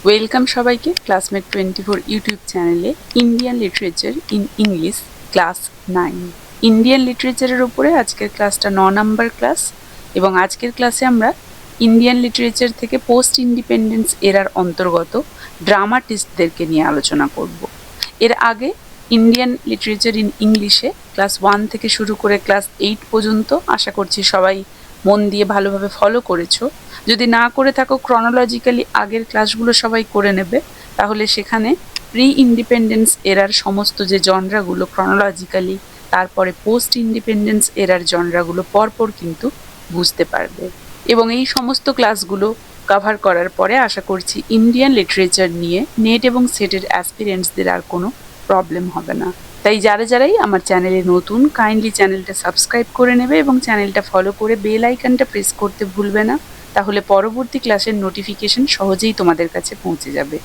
Welcome সবাইকে classmate 24 YouTube চ্যানেলে Indian literature in English class 9। Indian লিটারেচারের উপরে আজকের ক্লাসটা 9 নাম্বার ক্লাস এবং আজকের ক্লাসে আমরা ইন্ডিয়ান লিটারেচার থেকে পোস্ট ইন্ডিপেন্ডেন্স এরার অন্তর্গত ড্রামাটিস্টদেরকে নিয়ে আলোচনা করব। এর আগে ইন্ডিয়ান লিটারেচার ইন ইংলিশে ক্লাস 1 থেকে শুরু করে ক্লাস 8 পর্যন্ত আশা করছি সবাই মন দিয়ে ভালোভাবে ফলো করেছো। যদি না করে থাকো ক্রনোলজিক্যালি আগের ক্লাসগুলো সবাই করে নেবে, তাহলে সেখানে প্রি ইন্ডিপেন্ডেন্স এরার সমস্ত যে জনরাগুলো ক্রনোলজিক্যালি, তারপরে পোস্ট ইন্ডিপেন্ডেন্স এরার জনরাগুলো পরপর কিন্তু বুঝতে পারবে। এবং এই সমস্ত ক্লাসগুলো কভার করার পরে আশা করছি ইন্ডিয়ান লিটারেচার নিয়ে নেট এবং সেটের অ্যাসপিরেন্টসদের আর কোনো প্রবলেম হবে না। তাই যারাই আমার চ্যানেলে নতুন, কাইন্ডলি চ্যানেলটা সাবস্ক্রাইব করে নেবে এবং চ্যানেলটা ফলো করে বেল আইকনটা প্রেস করতে ভুলবে না, তাহলে পরবর্তী ক্লাসের নোটিফিকেশন সহজেই তোমাদের কাছে পৌঁছে যাবে।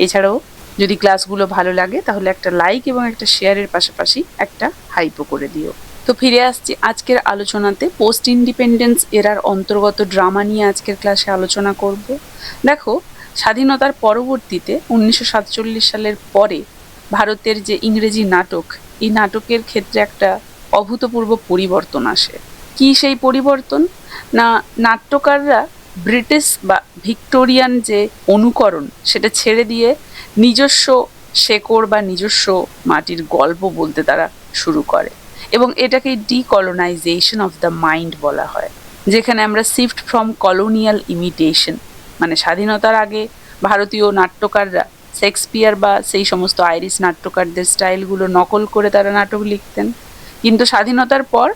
এছাড়াও যদি ক্লাসগুলো ভালো লাগে তাহলে একটা লাইক এবং একটা শেয়ারের পাশাপাশি একটা হাইপও করে দিও। তো ফিরে আসছি আজকের আলোচনাতে। পোস্ট ইন্ডিপেন্ডেন্স এরার অন্তর্গত ড্রামা নিয়ে আজকের ক্লাসে আলোচনা করব। দেখো, স্বাধীনতার পরবর্তীতে 1947 সালের পরে ভারতের যে ইংরেজি নাটক, এই নাটকের ক্ষেত্রে একটা অভূতপূর্ব পরিবর্তন আসে। কি সেই পরিবর্তন? না, নাট্যকাররা ব্রিটিশ বা ভিক্টোরিয়ান যে অনুকরণ সেটা ছেড়ে দিয়ে নিজস্ব শেকড় বা নিজস্ব মাটির গল্প বলতে তারা শুরু করে এবং এটাকে ডিকলোনাইজেশন অফ দ্য মাইন্ড বলা হয়, যেখানে আমরা শিফট ফ্রম কলোনিয়াল ইমিটেশন, মানে স্বাধীনতার আগে ভারতীয় নাট্যকাররা শেক্সপিয়ার বা সেই সমস্ত আইরিশ নাট্যকারদের স্টাইলগুলো নকল করে তারা নাটক লিখতেন, কিন্তু স্বাধীনতার পর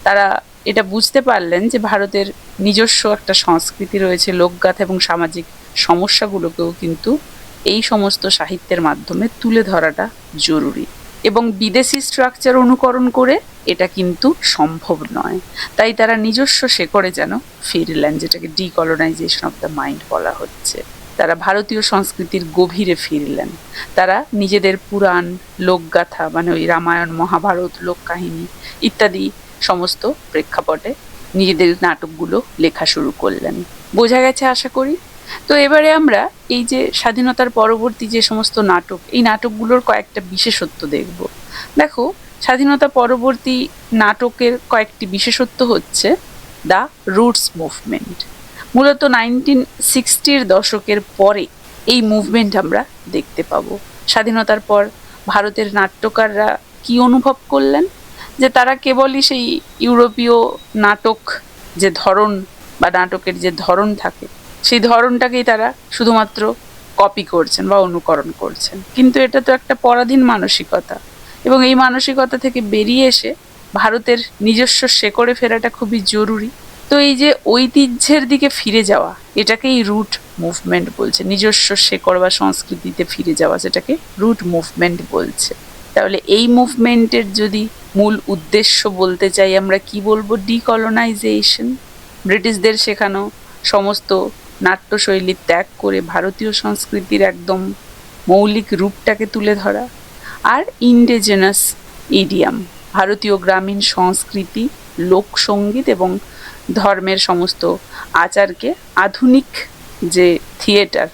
তারা এটা বুঝতে পারলেন যে ভারতের নিজস্ব একটা সংস্কৃতি রয়েছে, লোকগাথা এবং সামাজিক সমস্যাগুলোকেও কিন্তু এই সমস্ত সাহিত্যের মাধ্যমে তুলে ধরাটা জরুরি এবং বিদেশি স্ট্রাকচার অনুকরণ করে এটা কিন্তু সম্ভব নয়। তাই তারা নিজস্ব শেকড়ে যেন ফিরলেন, যেটাকে ডিকলোনাইজেশন অফ দ্য মাইন্ড বলা হচ্ছে। তারা ভারতীয় সংস্কৃতির গভীরে ফিরলেন। তারা নিজেদের পুরাণ, লোকগাথা মানে ওই রামায়ণ, মহাভারত, লোককাহিনী ইত্যাদি সমস্ত প্রেক্ষাপটে নিজেদের নাটকগুলো লেখা শুরু করলেন। বোঝা গেছে আশা করি। তো এবারে আমরা এই যে স্বাধীনতার পরবর্তী যে সমস্ত নাটক, এই নাটকগুলোর কয়েকটা বিশেষত্ব দেখব। দেখো, স্বাধীনতা পরবর্তী নাটকের কয়েকটি বিশেষত্ব হচ্ছে দ্য রুটস মুভমেন্ট। মূলত 1960-র দশকের পরে এই মুভমেন্ট আমরা দেখতে পাবো। স্বাধীনতার পর ভারতের নাট্যকাররা কি অনুভব করলেন? যে তারা কেবলই সেই ইউরোপীয় নাটক যে ধরন বা নাটকের যে ধরন থাকে, সেই ধরনটাকেই তারা শুধুমাত্র কপি করছেন বা অনুকরণ করছেন, কিন্তু এটা তো একটা পরাধীন মানসিকতা এবং এই মানসিকতা থেকে বেরিয়ে এসে ভারতের নিজস্ব শেকড়ে ফেরাটা খুবই জরুরি। তো এই যে ঐতিহ্যের দিকে ফিরে যাওয়া, এটাকেই রুট মুভমেন্ট বলছে। নিজস্ব শেকড় বা সংস্কৃতিতে ফিরে যাওয়া, যেটাকে রুট মুভমেন্ট বলছে। তাহলে এই মুভমেন্টের যদি মূল উদ্দেশ্য বলতে চাই আমরা কি বলবো? ডিকলোনাইজেশন, ব্রিটিশদের শেখানো সমস্ত নাট্যশৈলী ত্যাগ করে ভারতীয় সংস্কৃতির একদম মৌলিক রূপটাকে তুলে ধরা। আর ইন্ডিজেনাস ইডিয়াম, ভারতীয় গ্রামীণ সংস্কৃতি, লোকসঙ্গীত এবং ধর্মের সমস্ত আচারকে আধুনিক যে থিয়েটার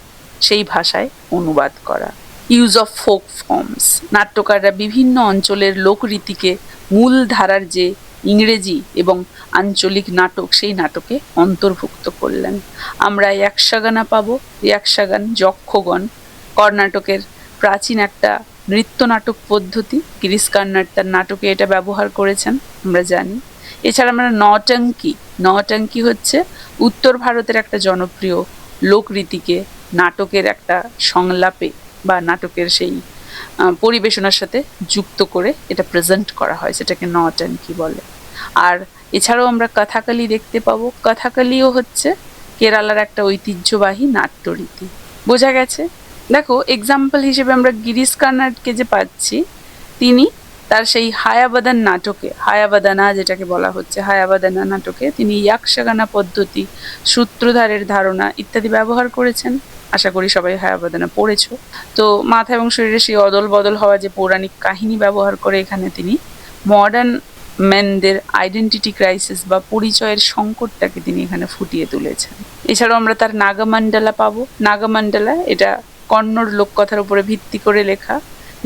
সেই ভাষায় অনুবাদ করা। ইউজ অফ ফোক ফর্মস, নাট্যকাররা বিভিন্ন অঞ্চলের লোকরীতিকে মূল ধারার যে ইংরেজি এবং আঞ্চলিক নাটক সেই নাটকে অন্তর্ভুক্ত করলেন। আমরা ইয়াক্ষগান পাবো, ইয়াক্ষগান যক্ষগণ, কর্ণাটকের প্রাচীন একটা নৃত্য নাটক পদ্ধতি, গিরিশ কার্নাড তার নাটকে এটা ব্যবহার করেছেন আমরা জানি। এছাড়া আমরা নটাঙ্কি হচ্ছে উত্তর ভারতের একটা জনপ্রিয় লোকরীতিকে নাটকের একটা সংলাপে বা নাটকের সেই পরিবেশনার সাথে যুক্ত করে এটা প্রেজেন্ট করা হয়, সেটাকে নটাঙ্কি বলে। আর এছাড়াও আমরা কথাকালি দেখতে পাবো। কথাকালিও হচ্ছে কেরালার একটা ঐতিহ্যবাহী নাট্যরীতি। বোঝা গেছে? দেখো, এক্সাম্পল হিসেবে আমরা গিরিশ কার্নাডকে যে পাচ্ছি, তিনি তার সেই হায়াবাদান নাটকে, হায়াবাদানা যেটাকে বলা হচ্ছে, হায়াবাদানা নাটকে তিনি ইয়াক্ষগানা পদ্ধতি, সূত্রধারের ধারণা ইত্যাদি ব্যবহার করেছেন। আশা করি সবাই হায়াবাদানা পড়েছো। তো মাথা এবং শরীরে সেই অদল বদল হওয়া যে পৌরাণিক কাহিনী ব্যবহার করে এখানে তিনি মডার্ন মেনদের আইডেন্টিটি ক্রাইসিস বা পরিচয়ের সংকটটাকে তিনি এখানে ফুটিয়ে তুলেছেন। এছাড়াও আমরা তার নাগামণ্ডলা পাবো। নাগামণ্ডলা এটা কন্নড় লোককথার উপরে ভিত্তি করে লেখা,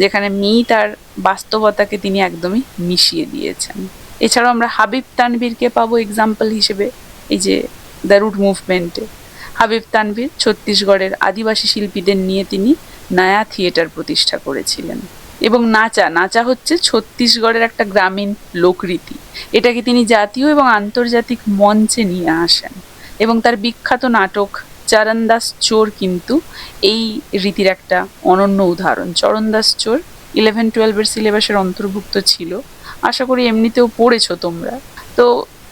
যেখানে মিথ আর বাস্তবতাকে তিনি একদমই মিশিয়ে দিয়েছেন। এছাড়াও আমরা হাবিব তানভীরকে পাবো এক্সাম্পল হিসেবে, এই যে দ্য রুট মুভমেন্টে। হাবিব তানভীর ছত্তিশগড়ের আদিবাসী শিল্পীদের নিয়ে তিনি নয়া থিয়েটার প্রতিষ্ঠা করেছিলেন। এবং নাচা হচ্ছে ছত্তিশগড়ের একটা গ্রামীণ লোকরীতি। এটাকে তিনি জাতীয় এবং আন্তর্জাতিক মঞ্চে নিয়ে আসেন, এবং তার বিখ্যাত নাটক চরণদাস চোর কিন্তু এই রীতির একটা অনন্য উদাহরণ। চরণদাস চোর 11-12 সিলেবাসের অন্তর্ভুক্ত ছিল, আশা করি এমনিতেও পড়েছো তোমরা। তো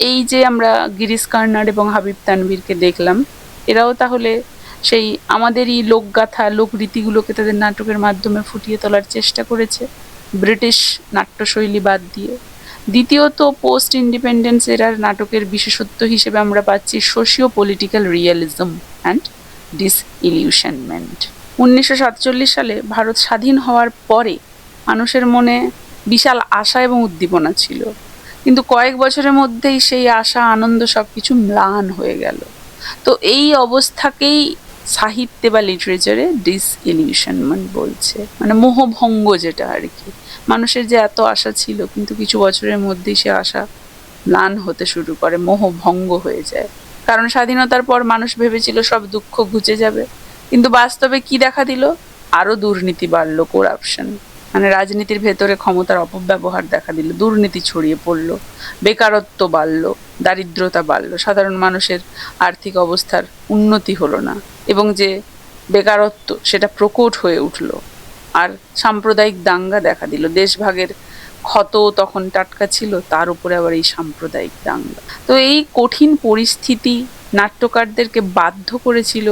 এই যে আমরা গিরিশ কার্নাড এবং হাবিব তানভীরকে দেখলাম, এরাও তাহলে সেই আমাদেরই লোকগাথা লোকরীতিগুলোকে তাদের নাটকের মাধ্যমে ফুটিয়ে তোলার চেষ্টা করেছে, ব্রিটিশ নাট্যশৈলী বাদ দিয়ে। দ্বিতীয়ত, পোস্ট ইন্ডিপেন্ডেন্স এরার নাটকের বিশেষত্ব হিসেবে আমরা পাচ্ছি সোশিও পলিটিক্যাল রিয়েলিজম অ্যান্ড ডিসইলিউশনমেন্ট। 1947 সালে ভারত স্বাধীন হওয়ার পরে মানুষের মনে বিশাল আশা এবং উদ্দীপনা ছিল, কিন্তু কয়েক বছরের মধ্যেই সেই আশা আনন্দ সবকিছু ম্লান হয়ে গেল। তো এই অবস্থাকেই সাহিত্যে বা লিটারেচারে ডিসইলিউশনমেন্ট বলছে, মানে মোহভঙ্গ, যেটা আর কি। মানুষের যে এত আশা ছিল, কিন্তু কিছু বছরের মধ্যেই সে আশা ম্লান হতে শুরু করে, মোহভঙ্গ হয়ে যায়। কারণ স্বাধীনতার পর মানুষ ভেবেছিল সব দুঃখ ঘুচে যাবে, কিন্তু বাস্তবে কি দেখা দিল? আরো দুর্নীতি বাড়লো, করাপশন, মানে রাজনীতির ভেতরে ক্ষমতার অপব্যবহার দেখা দিল, দুর্নীতি ছড়িয়ে পড়লো, বেকারত্ব বাড়লো, দারিদ্রতা বাড়লো, সাধারণ মানুষের আর্থিক অবস্থার উন্নতি হলো না, এবং যে বেকারত্ব সেটা প্রকট হয়ে উঠলো। আর সাম্প্রদায়িক দাঙ্গা দেখা দিল, দেশভাগের ক্ষত তখন টাটকা ছিল, তার উপরে আবার এই সাম্প্রদায়িক দাঙ্গা। তো এই কঠিন পরিস্থিতি নাট্যকারদেরকে বাধ্য করেছিল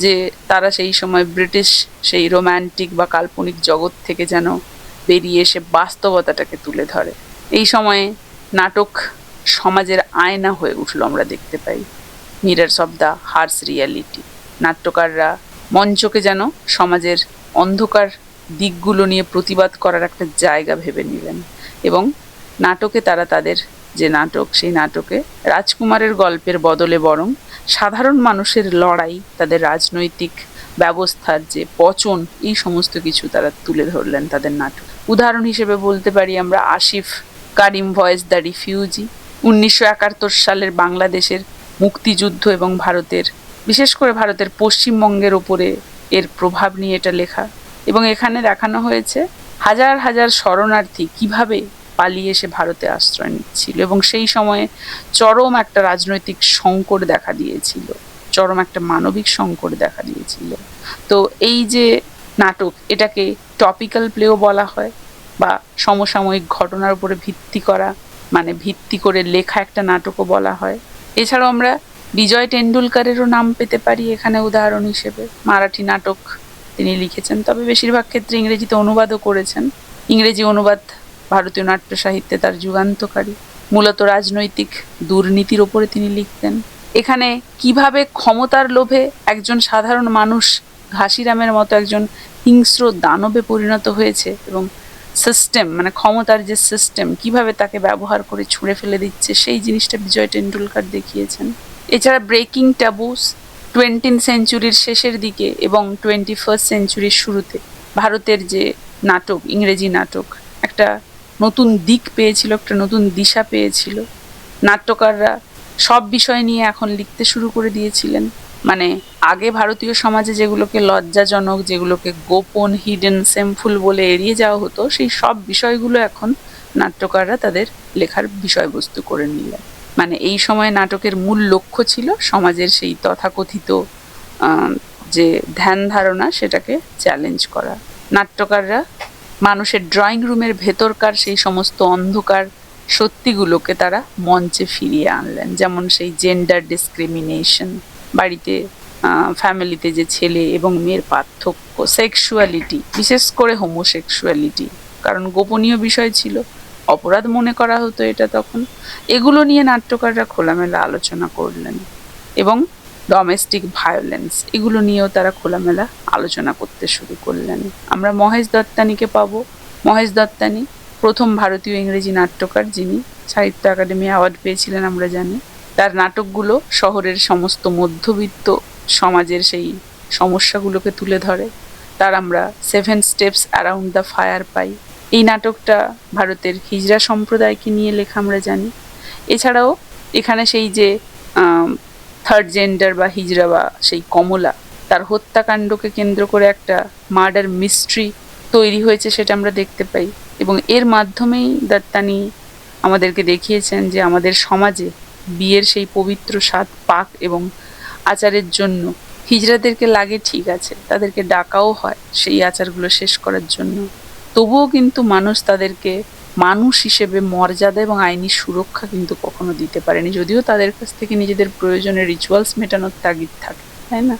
যে তারা সেই সময় ব্রিটিশ সেই রোম্যান্টিক বা কাল্পনিক জগৎ থেকে যেন বেরিয়ে এসে বাস্তবতাটাকে তুলে ধরে। এই সময়ে নাটক সমাজের আয়না হয়ে উঠলো, আমরা দেখতে পাই, mirrors of the harsh reality. নাট্যকাররা মঞ্চকে যেন সমাজের অন্ধকার দিকগুলো নিয়ে প্রতিবাদ করার একটা জায়গা ভেবে নিলেন, এবং নাটকে তারা তাদের যে নাটক, সেই নাটকে রাজকুমারের গল্পের বদলে বরং সাধারণ মানুষের লড়াই, তাদের রাজনৈতিক ব্যবস্থার যে পচন, এই সমস্ত কিছু তারা তুলে ধরলেন তাদের নাটক। উদাহরণ হিসেবে বলতে পারি আমরা আসিফ কারিম ভয়েস দ্য রিফিউজি, 1971 সালের বাংলাদেশের মুক্তিযুদ্ধ এবং ভারতের, বিশেষ করে ভারতের পশ্চিমবঙ্গের ওপরে এর প্রভাব নিয়ে এটা লেখা। এবং এখানে দেখানো হয়েছে হাজার হাজার শরণার্থী কিভাবে পালিয়ে এসে ভারতে আশ্রয় নিচ্ছিল, এবং সেই সময়ে চরম একটা রাজনৈতিক সংকট দেখা দিয়েছিল, চরম একটা মানবিক সংকট দেখা দিয়েছিল। তো এই যে নাটক, এটাকে টপিক্যাল প্লেও বলা হয়, বা সমসাময়িক ঘটনার উপরে ভিত্তি করা, মানে ভিত্তি করে লেখা একটা নাটকও বলা হয়। এছাড়াও আমরা বিজয় টেন্ডুলকারেরও নাম পেতে পারি এখানে উদাহরণ হিসেবে। মারাঠি নাটক তিনি লিখেছেন, তবে বেশিরভাগ ক্ষেত্রে ইংরেজিতে অনুবাদও করেছেন। ইংরেজি অনুবাদ ভারতীয় নাট্য সাহিত্যে তার যুগান্তকারী। মূলত রাজনৈতিক দুর্নীতির ওপরে তিনি লিখতেন। এখানে কিভাবে ক্ষমতার লোভে একজন সাধারণ মানুষ ঘাসিরামের মতো একজন হিংস্র দানবে পরিণত হয়েছে, এবং সিস্টেম, মানে ক্ষমতার যে সিস্টেম, কিভাবে তাকে ব্যবহার করে ছুঁড়ে ফেলে দিচ্ছে, সেই জিনিসটা বিজয় টেন্ডুলকার দেখিয়েছেন। এছাড়া ব্রেকিং ট্যাবুস 20th সেঞ্চুরির শেষের দিকে এবং 21st সেঞ্চুরির শুরুতে ভারতের যে নাটক, ইংরেজি নাটক একটা নতুন দিক পেয়েছিল, একটা নতুন দিশা পেয়েছিল। নাট্যকাররা সব বিষয় নিয়ে এখন লিখতে শুরু করে দিয়েছিলেন। মানে আগে ভারতীয় সমাজে যেগুলোকে লজ্জাজনক, যেগুলোকে গোপন, হিডেন, সেমফুল বলে এড়িয়ে যাওয়া হতো, সেই সব বিষয়গুলো এখন নাট্যকাররা তাদের লেখার বিষয়বস্তু করে নিলেন। মানে এই সময় নাটকের মূল লক্ষ্য ছিল সমাজের সেই তথাকথিত যে ধ্যান ধারণা, সেটাকে চ্যালেঞ্জ করা। নাট্যকাররা মানুষের ড্রয়িং রুমের ভেতরকার সেই সমস্ত অন্ধকার সত্যিগুলোকে তারা মঞ্চে ফিরিয়ে আনলেন, যেমন সেই জেন্ডার ডিসক্রিমিনেশন, বাড়িতে ফ্যামিলিতে যে ছেলে এবং মেয়ের পার্থক্য, সেক্সুয়ালিটি, বিশেষ করে হোমোসেক্সুয়ালিটি, কারণ গোপনীয় বিষয় ছিল, অপরাধ মনে করা হতো এটা তখন। এগুলো নিয়ে নাট্যকাররা খোলামেলা আলোচনা করলেন, এবং ডোমেস্টিক ভায়োলেন্স, এগুলো নিয়েও তারা খোলামেলা আলোচনা করতে শুরু করলেন। আমরা মহেশ দত্তানিকে পাবো। মহেশ দত্তানি প্রথম ভারতীয় ইংরেজি নাট্যকার যিনি সাহিত্য একাডেমি অ্যাওয়ার্ড পেয়েছিলেন, আমরা জানি। তার নাটকগুলো শহরের সমস্ত মধ্যবিত্ত সমাজের সেই সমস্যাগুলোকে তুলে ধরে। তার আমরা 7 স্টেপস অ্যারাউন্ড দ্য ফায়ার পাই। এই নাটকটা ভারতের হিজড়া সম্প্রদায়কে নিয়ে লেখা আমরা জানি। এছাড়াও এখানে সেই যে থার্ড জেন্ডার বা হিজড়া বা সেই কমলা, তার হত্যাকাণ্ডকে কেন্দ্র করে একটা মার্ডার মিস্ট্রি তৈরি হয়েছে, সেটা আমরা দেখতে পাই। এবং এর মাধ্যমেই দত্তানি আমাদেরকে দেখিয়েছেন যে আমাদের সমাজে বিয়ের সেই পবিত্র স্বাদ পাক এবং আচারের জন্য হিজড়াদেরকে লাগে, ঠিক আছে, তাদেরকে ডাকাও হয় সেই আচারগুলো শেষ করার জন্য, তবুও কিন্তু মানুষ তাদেরকে মানুষ হিসেবে মর্যাদা এবং আইনি সুরক্ষা কিন্তু কখনো দিতে পারেনি, যদিও তাদের কাছ থেকে নিজেদের প্রয়োজনের রিচুয়ালস মেটানোর তাগিদ থাকে, তাই না?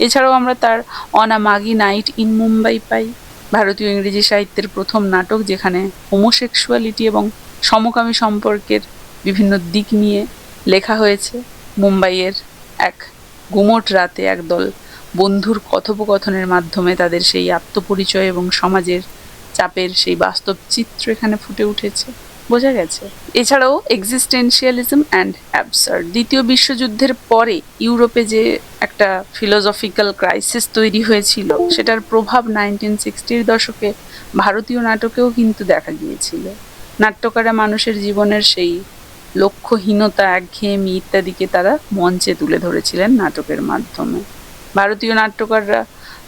এছাড়াও আমরা তার অন আ মাগি নাইট ইন মুম্বাই পাই, ভারতীয় ইংরেজি সাহিত্যের প্রথম নাটক যেখানে হোমোসেক্সুয়ালিটি এবং সমকামী সম্পর্কের বিভিন্ন দিক নিয়ে লেখা হয়েছে। মুম্বাইয়ের এক গুমোট রাতে একদল বন্ধুর কথোপকথনের মাধ্যমে তাদের সেই আত্মপরিচয় এবং সমাজের চাপের সেই বাস্তব চিত্র এখানে ফুটে উঠেছে, বোঝা গেছে। এছাড়াও এক্সিস্টেন্সিয়ালিজম অ্যান্ড অ্যাবসার্ড, দ্বিতীয় বিশ্বযুদ্ধের পরে ইউরোপে যে একটা ফিলোসফিক্যাল ক্রাইসিস তৈরি হয়েছিল, সেটার প্রভাব 1960-র দশকে ভারতীয় নাটকেও কিন্তু দেখা গিয়েছিল। নাট্যকাররা মানুষের জীবনের সেই লক্ষ্যহীনতা, একঘেয়েমি ইত্যাদিকে তারা মঞ্চে তুলে ধরেছিলেন নাটকের মাধ্যমে। ভারতীয় নাট্যকাররা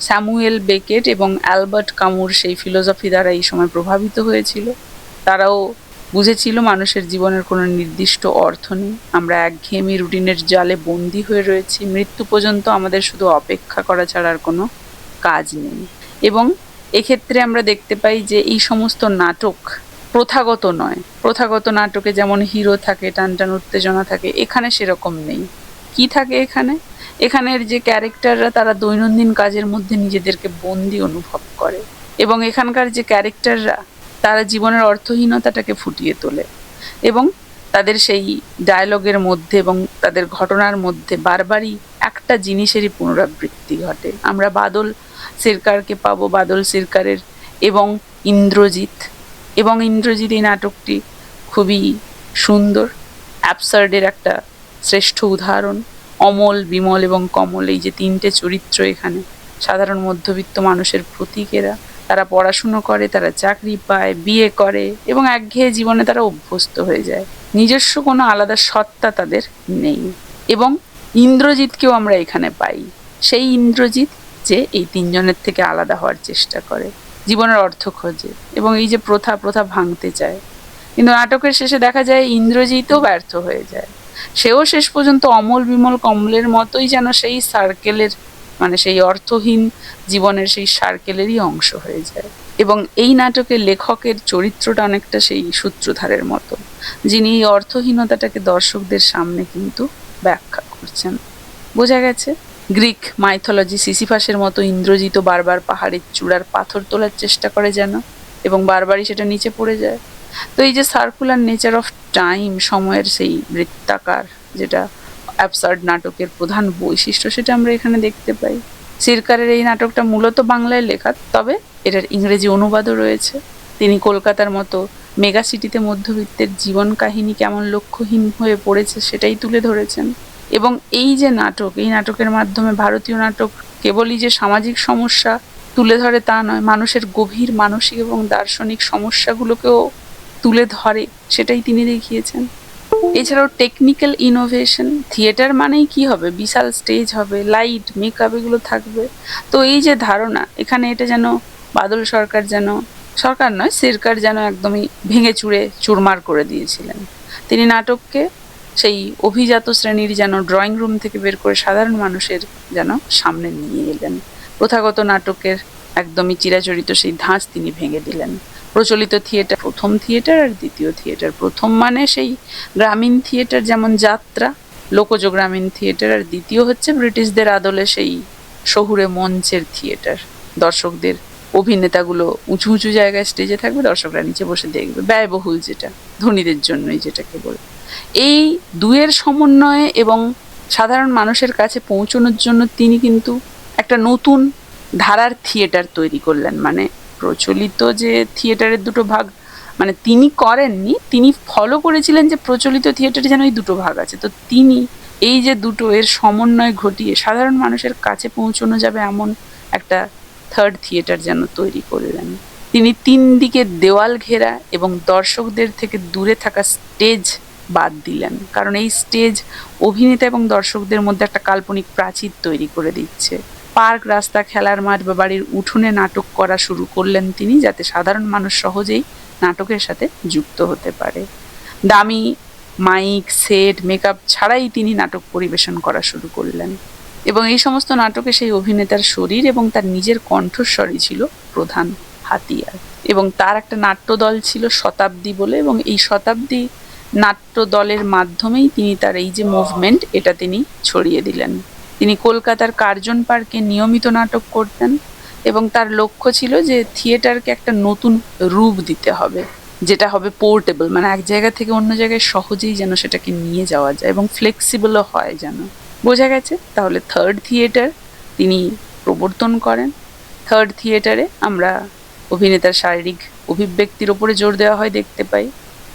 স্যামুয়েল বেকেট এবং অ্যালবার্ট কামুর সেই ফিলোসফি দ্বারা এই সময় প্রভাবিত হয়েছিল। তারাও বুঝেছিল মানুষের জীবনের কোনো নির্দিষ্ট অর্থ নেই, আমরা একঘেয়েমি রুটিনের জালে বন্দী হয়ে রয়েছি, মৃত্যু পর্যন্ত আমাদের শুধু অপেক্ষা করা ছাড়া আর কোনো কাজ নেই। এবং এক্ষেত্রে আমরা দেখতে পাই যে এই সমস্ত নাটক প্রথাগত নয়। প্রথাগত নাটকে যেমন হিরো থাকে, টানটান উত্তেজনা থাকে, এখানে সেরকম নেই। কি থাকে এখানে? এখানের যে ক্যারেক্টাররা তারা দৈনন্দিন কাজের মধ্যে নিজেদেরকে বন্দি অনুভব করে, এবং এখানকার যে ক্যারেক্টাররা তারা জীবনের অর্থহীনতাটাকে ফুটিয়ে তোলে, এবং তাদের সেই ডায়লগের মধ্যে এবং তাদের ঘটনার মধ্যে বারবারই একটা জিনিসেরই পুনরাবৃত্তি ঘটে। আমরা বাদল সিরকারকে পাবো, বাদল সিরকারের এবং ইন্দ্রজিৎ। এবং ইন্দ্রজিৎ এই নাটকটি খুবই সুন্দর, অ্যাবসার্ডের একটা শ্রেষ্ঠ উদাহরণ। অমল, বিমল এবং কমল, এই যে তিনটে চরিত্র এখানে সাধারণ মধ্যবিত্ত মানুষের প্রতীকেরা। তারা পড়াশুনো করে, তারা চাকরি পায়, বিয়ে করে এবং একঘেয়ে জীবনে তারা অভ্যস্ত হয়ে যায়, নিজস্ব কোনো আলাদা সত্তা তাদের নেই। এবং ইন্দ্রজিৎকেও আমরা এখানে পাই, সেই ইন্দ্রজিৎ যে এই তিনজনের থেকে আলাদা হওয়ার চেষ্টা করে, জীবনের অর্থ খোঁজে এবং এই যে প্রথা ভাঙতে চায়। কিন্তু নাটকের শেষে দেখা যায় ইন্দ্রজিৎও ব্যর্থ হয়ে যায়, সেও শেষ পর্যন্ত অমল, বিমল, কমলের মতোই যেন সেই সার্কেলের, মানে সেই অর্থহীন জীবনের সেই সার্কেলেরই অংশ হয়ে যায়। এবং এই নাটকের লেখকের চরিত্রটা অনেকটা সেই সূত্রধারের মতো, যিনি এই অর্থহীনতাটাকে দর্শকদের সামনে কিন্তু ব্যাখ্যা করছেন, বোঝা গেছে। গ্রিক মাইথোলজি সিসিফাসের মতো ইন্দ্রজিৎও বারবার পাহাড়ের চূড়ার পাথর তোলার চেষ্টা করে যেন, এবং বারবারই সেটা নিচে পড়ে যায়। তো এই যে সার্কুলার নেচার অফ টাইম, সময়ের সেই বৃত্তাকার, যেটা অ্যাবসার্ড নাটকের প্রধান বৈশিষ্ট্য, সেটা আমরা এখানে দেখতে পাই। সিরকারের এই নাটকটা মূলত বাংলায় লেখা, তবে এটার ইংরেজি অনুবাদও রয়েছে। তিনি কলকাতার মতো মেগা সিটিতে মধ্যবিত্তের জীবন কাহিনী কেমন লক্ষ্যহীন হয়ে পড়েছে সেটাই তুলে ধরেছেন। এবং এই যে নাটক, এই নাটকের মাধ্যমে ভারতীয় নাটক কেবলই যে সামাজিক সমস্যা তুলে ধরে তা নয়, মানুষের গভীর মানসিক এবং দার্শনিক সমস্যাগুলোকেও তুলে ধরে, সেটাই তিনি দেখিয়েছেন। এছাড়াও টেকনিক্যাল ইনোভেশন, থিয়েটার মানেই কি হবে, বিশাল স্টেজ হবে, লাইট, মেকআপ এগুলো থাকবে। তো এই যে ধারণা, এখানে এটা যেন বাদল সরকার নয়, সিরকার যেন একদমই ভেঙে চুরে চুরমার করে দিয়েছিলেন। তিনি নাটককে সেই অভিজাত শ্রেণীর যেন ড্রয়িং রুম থেকে বের করে সাধারণ মানুষের যেন সামনে নিয়ে এলেন। প্রথাগত নাটকের একদমই চিরাচরিত সেই ধাঁচ তিনি ভেঙে দিলেন। প্রচলিত থিয়েটার, প্রথম থিয়েটার আর দ্বিতীয় থিয়েটার। প্রথম মানে সেই গ্রামীণ থিয়েটার, যেমন যাত্রা, লোকজ গ্রামীণ থিয়েটার, আর দ্বিতীয় হচ্ছে ব্রিটিশদের আদলে সেই শহুরে মঞ্চের থিয়েটার। দর্শকদের, অভিনেতাগুলো উঁচু উঁচু জায়গায় স্টেজে থাকবে, দর্শকরা নিচে বসে দেখবে, ব্যয়বহুল, যেটা ধনীদের জন্যই, যেটাকে বলে। এই দুয়ের সমন্বয়ে এবং সাধারণ মানুষের কাছে পৌঁছানোর জন্য তিনি কিন্তু একটা নতুন ধারার থিয়েটার তৈরি করলেন। মানে প্রচলিত যে থিয়েটারের দুটো ভাগ মানে তিনি করেননি, তিনি ফলো করেছিলেন যে প্রচলিত থিয়েটারে যেন এই দুটো ভাগ আছে, তো তিনি এই যে দুটো এর সমন্বয় ঘটিয়ে সাধারণ মানুষের কাছে পৌঁছানো যাবে এমন একটা থার্ড থিয়েটার যেন তৈরি করলেন। তিনি 3 দিকে দেওয়াল ঘেরা এবং দর্শকদের থেকে দূরে থাকা স্টেজ বাদ দিলেন, কারণ এই স্টেজ অভিনেতা এবং দর্শকদের মধ্যে একটা কাল্পনিক প্রাচীর তৈরি করে দিচ্ছে। পার্ক, রাস্তা, খেলার মাঠ বা বাড়ির উঠোনে নাটক করা শুরু করলেন তিনি, যাতে সাধারণ মানুষ সহজেই নাটকের সাথে যুক্ত হতে পারে। দামি মাইক, সেট, মেকআপ ছাড়াই তিনি নাটক পরিবেশন করা শুরু করলেন, এবং এই সমস্ত নাটকে সেই অভিনেতার শরীর এবং তার নিজের কণ্ঠস্বরই ছিল প্রধান হাতিয়ার। এবং তার একটা নাট্যদল ছিল শতাব্দী বলে, এবং এই শতাব্দী নাট্য দলের মাধ্যমেই তিনি তার এই যে মুভমেন্ট, এটা তিনি ছড়িয়ে দিলেন। তিনি কলকাতার কার্জন পার্কে নিয়মিত নাটক করতেন, এবং তার লক্ষ্য ছিল যে থিয়েটারকে একটা নতুন রূপ দিতে হবে, যেটা হবে পোর্টেবল, মানে এক জায়গা থেকে অন্য জায়গায় সহজেই যেন সেটাকে নিয়ে যাওয়া যায় এবং ফ্লেক্সিবলও হয় যেন। বোঝা গেছে? তাহলে থার্ড থিয়েটার তিনি প্রবর্তন করেন। থার্ড থিয়েটারে আমরা অভিনেতার শারীরিক অভিব্যক্তির ওপরে জোর দেওয়া হয় দেখতে পাই।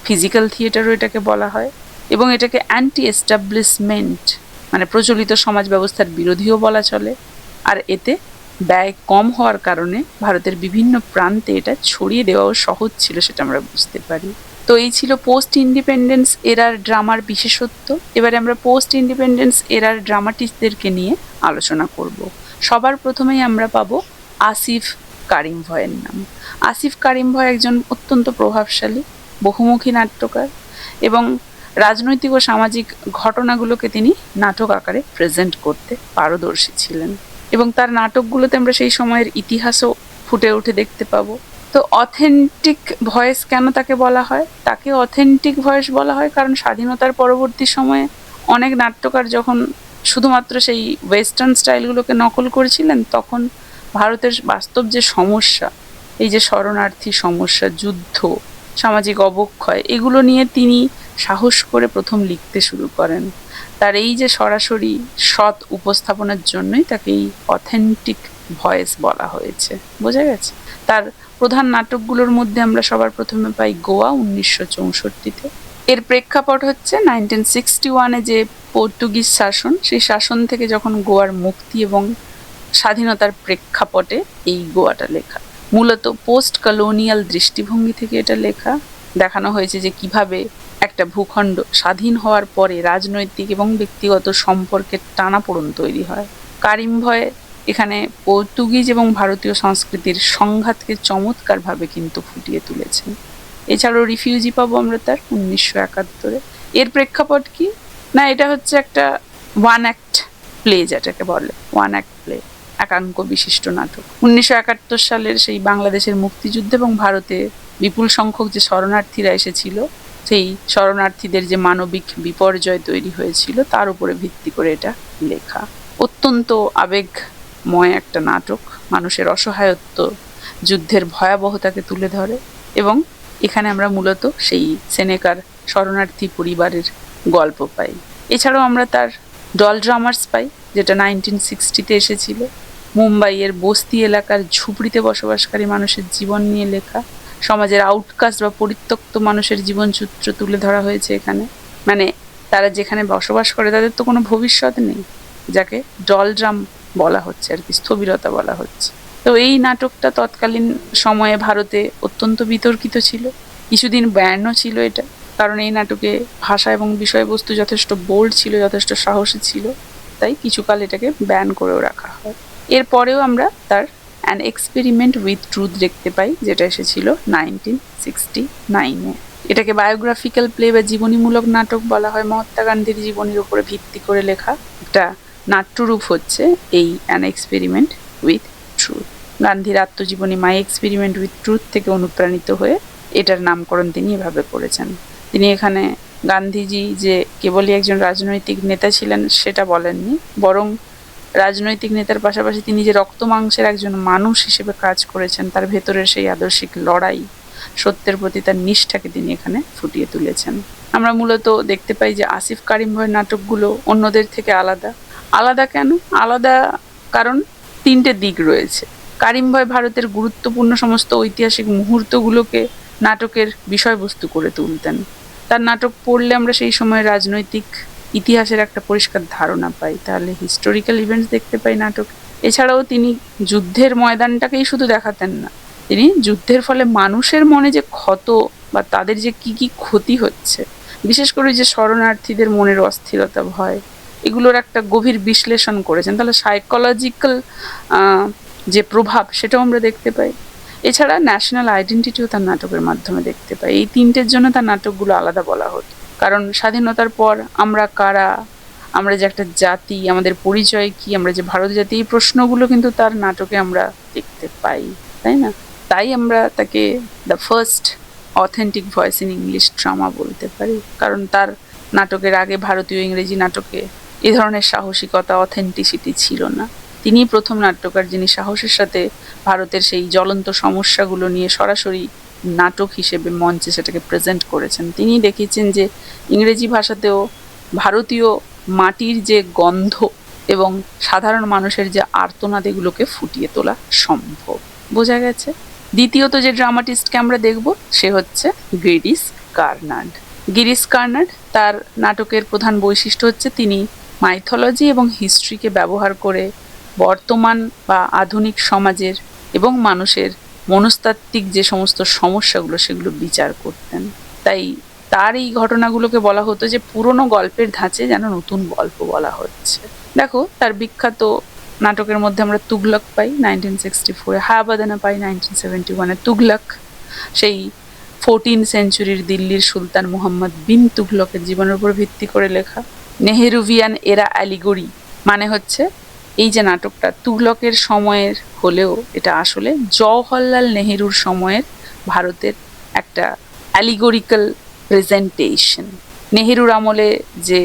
ফিজিক্যাল থিয়েটারও এটাকে বলা হয়, এবং এটাকে অ্যান্টি এস্টাবলিশমেন্ট মানে প্রচলিত সমাজ ব্যবস্থার বিরোধীও বলা চলে। আর এতে ব্যয় কম হওয়ার কারণে ভারতের বিভিন্ন প্রান্তে এটা ছড়িয়ে দেওয়াও সহজ ছিল, সেটা আমরা বুঝতে পারি। তো এই ছিল পোস্ট ইন্ডিপেন্ডেন্স এরার ড্রামার বিশেষত্ব। এবারে আমরা পোস্ট ইন্ডিপেন্ডেন্স এরার ড্রামাটিস্টদেরকে নিয়ে আলোচনা করব। সবার প্রথমেই আমরা পাবো আসিফ কারিমভয়ের নাম। আসিফ কারিমভয় একজন অত্যন্ত প্রভাবশালী বহুমুখী নাট্যকার, এবং রাজনৈতিক ও সামাজিক ঘটনাগুলোকে তিনি নাটক আকারে প্রেজেন্ট করতে পারদর্শী ছিলেন, এবং তার নাটকগুলোতে আমরা সেই সময়ের ইতিহাসও ফুটে উঠে দেখতে পাবো। তো অথেন্টিক ভয়েস কেন তাকে বলা হয়? তাকে অথেন্টিক ভয়েস বলা হয় কারণ স্বাধীনতার পরবর্তী সময়ে অনেক নাট্যকার যখন শুধুমাত্র সেই ওয়েস্টার্ন স্টাইলগুলোকে নকল করেছিলেন, তখন ভারতের বাস্তব যে সমস্যা, এই যে শরণার্থী সমস্যা, যুদ্ধ, সামাজিক অবক্ষয়, এগুলো নিয়ে তিনি সাহস করে প্রথম লিখতে শুরু করেন। তার এই যে সরাসরি সৎ উপস্থাপনার জন্যই তাকে এই অথেন্টিক ভয়েস বলা হয়েছে। বোঝা গেছে? তার প্রধান নাটকগুলোর মধ্যে আমরা সবার প্রথমে পাই গোয়া 1964-তে। এর প্রেক্ষাপট হচ্ছে 1961-এ যে পর্তুগিজ শাসন, সেই শাসন থেকে যখন গোয়ার মুক্তি এবং স্বাধীনতার প্রেক্ষাপটে এই গোয়াটা লেখা। মূলত পোস্ট কলোনিয়াল দৃষ্টিভঙ্গি থেকে এটা লেখা। দেখানো হয়েছে যে কিভাবে একটা ভূখণ্ড স্বাধীন হওয়ার পরে রাজনৈতিক এবং ব্যক্তিগত সম্পর্কের টানাপোড়েন তৈরি হয়। কারিমভয় এখানে পর্তুগিজ এবং ভারতীয় সংস্কৃতির সংঘাতকে চমৎকারভাবে কিন্তু ফুটিয়ে তুলেছেন। এছাড়াও রিফিউজি পাবো আমরা তার 1971-এ। এর প্রেক্ষাপট কি না, এটা হচ্ছে একটা ওয়ান অ্যাক্ট প্লে, যেটাকে বলে ওয়ান অ্যাক্ট প্লে, একাঙ্ক বিশিষ্ট নাটক। 1971 সালের সেই বাংলাদেশের মুক্তিযুদ্ধ এবং ভারতে বিপুল সংখ্যক যে শরণার্থীরা এসেছিল, সেই শরণার্থীদের যে মানবিক বিপর্যয় তৈরি হয়েছিল তার উপরে ভিত্তি করে এটা লেখা। অত্যন্ত আবেগময় একটা নাটক, মানুষের অসহায়ত্ব, যুদ্ধের ভয়াবহতাকে তুলে ধরে, এবং এখানে আমরা মূলত সেই সেনেকার শরণার্থী পরিবারের গল্প পাই। এছাড়াও আমরা তার ডল ড্রামার্স পাই, যেটা 1960-তে এসেছিল। মুম্বাইয়ের বস্তি এলাকার ঝুপড়িতে বসবাসকারী মানুষের জীবন নিয়ে লেখা। সমাজের আউটকাস্ট বা পরিত্যক্ত মানুষের জীবনসূত্র তুলে ধরা হয়েছে এখানে। মানে তারা যেখানে বসবাস করে তাদের তো কোনো ভবিষ্যৎ নেই, যাকে ডল ড্রাম বলা হচ্ছে আর কি, স্থবিরতা বলা হচ্ছে। তো এই নাটকটা তৎকালীন সময়ে ভারতে অত্যন্ত বিতর্কিত ছিল, কিছুদিন ব্যানও ছিল এটা, কারণ এই নাটকে ভাষা এবং বিষয়বস্তু যথেষ্ট বোল্ড ছিল, যথেষ্ট সাহসী ছিল, তাই কিছুকাল এটাকে ব্যান করেও রাখা হয়। এরপরেও আমরা তার অ্যান এক্সপেরিমেন্ট উইথ ট্রুথ দেখতে পাই, যেটা এসেছিল 1969-এ। এটাকে বায়োগ্রাফিক্যাল প্লে বা জীবনীমূলক নাটক বলা হয়। মহাত্মা গান্ধীর জীবনীর উপরে ভিত্তি করে লেখা একটা নাট্যরূপ হচ্ছে এই অ্যান এক্সপেরিমেন্ট উইথ ট্রুথ। গান্ধীর আত্মজীবনী মাই এক্সপেরিমেন্ট উইথ ট্রুথ থেকে অনুপ্রাণিত হয়ে এটার নামকরণ তিনি এভাবে করেছেন। তিনি এখানে গান্ধীজি যে কেবলই একজন রাজনৈতিক নেতা ছিলেন সেটা বলেননি, বরং রাজনৈতিক নেতার পাশাপাশি তিনি যে রক্ত মাংসের একজন মানুষ হিসেবে কাজ করেছেন, তার ভেতরের সেই আদর্শিক লড়াই, সত্যের প্রতি তার নিষ্ঠাকে তিনি এখানে ফুটিয়ে তুলেছেন। আমরা মূলত দেখতে পাই যে আসিফ কারিমভয়ের নাটকগুলো অন্যদের থেকে আলাদা। আলাদা কেন? আলাদা কারণ 3টে দিক রয়েছে। কারিমভয় ভারতের গুরুত্বপূর্ণ সমস্ত ঐতিহাসিক মুহূর্তগুলোকে নাটকের বিষয়বস্তু করে তুলতেন। তার নাটক পড়লে আমরা সেই সময় রাজনৈতিক ইতিহাসের একটা পরিষ্কার ধারণা পাই, তাহলে হিস্টোরিক্যাল ইভেন্টস দেখতে পাই নাটক। এছাড়াও তিনি যুদ্ধের ময়দানটাকেই শুধু দেখাতেন না, তিনি যুদ্ধের ফলে মানুষের মনে যে ক্ষত বা তাদের যে কি কি ক্ষতি হচ্ছে, বিশেষ করে যে শরণার্থীদের মনের অস্থিরতা, ভয়, এগুলোর একটা গভীর বিশ্লেষণ করেছেন। তাহলে সাইকোলজিক্যাল যে প্রভাব সেটাও আমরা দেখতে পাই। এছাড়া ন্যাশনাল আইডেন্টিটিও তার নাটকের মাধ্যমে দেখতে পাই। এই তিনটের জন্য তার নাটকগুলো আলাদা বলা হতো, কারণ স্বাধীনতার পর আমরা কারা, আমরা যে একটা জাতি, আমাদের পরিচয় কি, আমরা যে ভারত জাতি, এই প্রশ্নগুলো কিন্তু তার নাটকে আমরা দেখতে পাই, তাই না? তাই আমরা তাকে the first authentic voice in English drama বলতে পারি, কারণ তার নাটকের আগে ভারতীয় ইংরেজি নাটকে এ ধরনের সাহসিকতা, অথেন্টিসিটি ছিল না। তিনিই প্রথম নাট্যকার যিনি সাহসের সাথে ভারতের সেই জ্বলন্ত সমস্যাগুলো নিয়ে সরাসরি নাটক হিসেবে মঞ্চে সেটাকে প্রেজেন্ট করেছেন। তিনি দেখিয়েছেন যে ইংরেজি ভাষাতেও ভারতীয় মাটির যে গন্ধ এবং সাধারণ মানুষের যে আর্তনাদ, এগুলোকে ফুটিয়ে তোলা সম্ভব। বোঝা গেছে? দ্বিতীয়ত যে ড্রামাটিস্টকে আমরা দেখব সে হচ্ছে গিরিশ কার্নাড। গিরিশ কার্নাড, তার নাটকের প্রধান বৈশিষ্ট্য হচ্ছে তিনি মাইথোলজি এবং হিস্ট্রিকে ব্যবহার করে বর্তমান বা আধুনিক সমাজের এবং মানুষের মনস্তাত্ত্বিক যে সমস্ত সমস্যাগুলো সেগুলো বিচার করতেন। তাই তার এই ঘটনাগুলোকে বলা হতো যে পুরনো গল্পের ধাঁচে যেন নতুন গল্প বলা হচ্ছে। দেখো, তার বিখ্যাত নাটকের মধ্যে আমরা তুগলক পাই 1964, হায়াবাদানা পাই 1971, তুগলক সেই 14 সেঞ্চুরির দিল্লির সুলতান মুহাম্মদ বিন তুগলকের জীবনের উপর ভিত্তি করে লেখা। নেহেরুভিয়ান এরা অ্যালিগরি মানে হচ্ছে এই যে নাটকটা তুগলকের সময়ের হলেও এটা আসলে জওহরলাল নেহেরুর সময়ের ভারতের একটা অ্যালিগরিক্যাল প্রেজেন্টেশন। নেহেরুর আমলে যে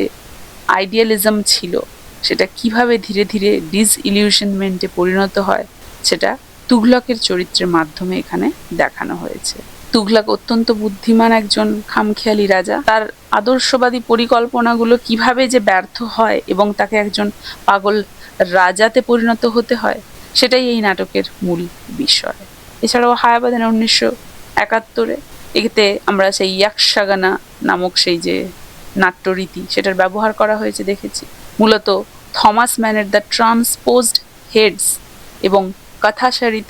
আইডিয়ালিজম ছিল সেটা কিভাবে ধীরে ধীরে ডিসইলিউশনমেন্টে পরিণত হয় সেটা তুগলকের চরিত্রের মাধ্যমে এখানে দেখানো হয়েছে। তুগলক অত্যন্ত বুদ্ধিমান একজন খামখেয়ালি রাজা, তার আদর্শবাদী পরিকল্পনাগুলো কিভাবে যে ব্যর্থ হয় এবং তাকে একজন পাগল রাজাতে পরিণত হতে হয় সেটাই এই নাটকের মূল বিষয়। এছাড়াও হায়াবাদানা 1971, এতে আমরা সেই ইয়াকশাগানা নামক সেই যে নাট্যরীতি সেটার ব্যবহার করা হয়েছে দেখেছি। মূলত থমাস ম্যানের দ্য ট্রান্সপোজড হেডস এবং কথাসারিত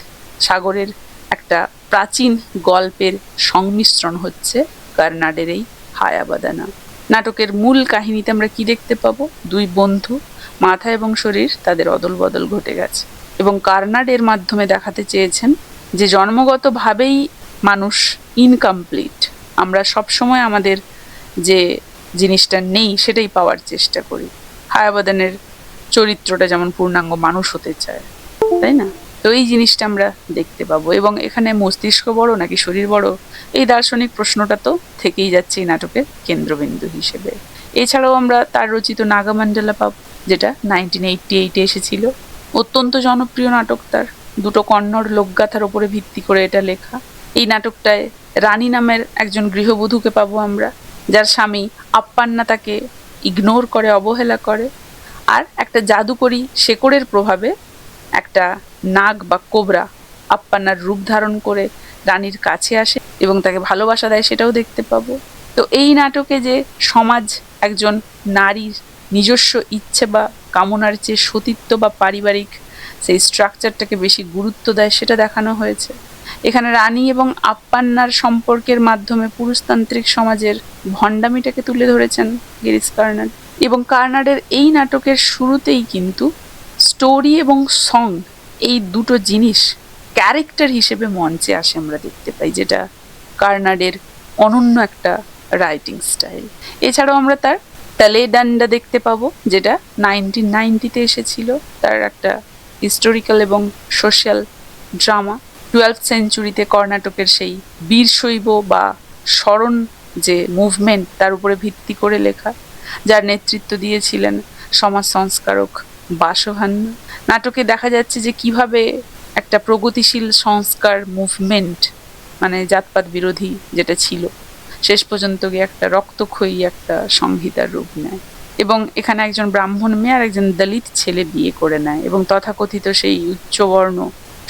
সাগরের একটা প্রাচীন গল্পের সংমিশ্রণ হচ্ছে কার্নাডের এই হায়াবাদানা। নাটকের মূল কাহিনীতে আমরা কি দেখতে পাবো? দুই বন্ধু, মাথা এবং শরীর তাদের অদল বদল ঘটে গেছে এবং কার্নাডের মাধ্যমে দেখাতে চেয়েছেন যে জন্মগতভাবেই মানুষ ইনকমপ্লিট, আমরা সবসময় আমাদের যে জিনিসটা নেই সেটাই পাওয়ার চেষ্টা করি। হায়াবাদানের চরিত্রটা যেমন পূর্ণাঙ্গ মানুষ হতে চায়, তাই না? তো এই জিনিসটা আমরা দেখতে পাবো। এবং এখানে মস্তিষ্ক বড় নাকি শরীর বড়, এই দার্শনিক প্রশ্নটা তো থেকেই যাচ্ছে এই নাটকের কেন্দ্রবিন্দু হিসেবে। এছাড়াও আমরা তার রচিত নাগামণ্ডলা পাব, যেটা 1988 এসেছিল। অত্যন্ত জনপ্রিয় নাটক তার, দুটো কন্নড় লোকগাথার ওপরে ভিত্তি করে এটা লেখা। এই নাটকটায় রানী নামের একজন গৃহবধূকে পাবো আমরা, যার স্বামী আপ্পান্না তাকে ইগনোর করে, অবহেলা করে, আর একটা জাদুকরী শেকড়ের প্রভাবে একটা নাগ বা কোবরা আপ্পান্নার রূপ ধারণ করে রানীর কাছে আসে এবং তাকে ভালোবাসা দেয়, সেটাও দেখতে পাবো। তো এই নাটকে যে সমাজ একজন নারীর নিজস্ব ইচ্ছে বা কামনার চেয়ে সতীত্ব বা পারিবারিক সেই স্ট্রাকচারটাকে বেশি গুরুত্ব দেয় সেটা দেখানো হয়েছে। এখানে রানী এবং আপ্পান্নার সম্পর্কের মাধ্যমে পুরুষতান্ত্রিক সমাজের ভণ্ডামিটাকে তুলে ধরেছেন গিরিশ কার্নাড। এবং কার্নাডের এই নাটকের শুরুতেই কিন্তু স্টোরি এবং সং, এই দুটো জিনিস ক্যারেক্টার হিসেবে মঞ্চে আসে আমরা দেখতে পাই, যেটা কার্নাডের অনন্য একটা রাইটিং স্টাইল। এছাড়াও আমরা তার তালেডান্ডা দেখতে পাবো, যেটা 1990-তে এসেছিল। তার একটা হিস্টোরিক্যাল এবং সোশ্যাল ড্রামা। 12th সেঞ্চুরিতে কর্ণাটকের সেই বীরশৈব বা স্মরণ যে মুভমেন্ট তার উপরে ভিত্তি করে লেখা, যার নেতৃত্ব দিয়েছিলেন সমাজ সংস্কারক বাসভান্না। নাটকে দেখা যাচ্ছে যে কিভাবে একটা প্রগতিশীল সংস্কার মুভমেন্ট, মানে জাতপাত বিরোধী যেটা ছিল, শেষ পর্যন্ত গিয়ে একটা রক্তক্ষয়ী একটা সংহিতার রূপ নেয়। এবং এখানে একজন ব্রাহ্মণ মেয়ে আর একজন দলিত ছেলে বিয়ে করে নেয় এবং তথাকথিত সেই উচ্চবর্ণ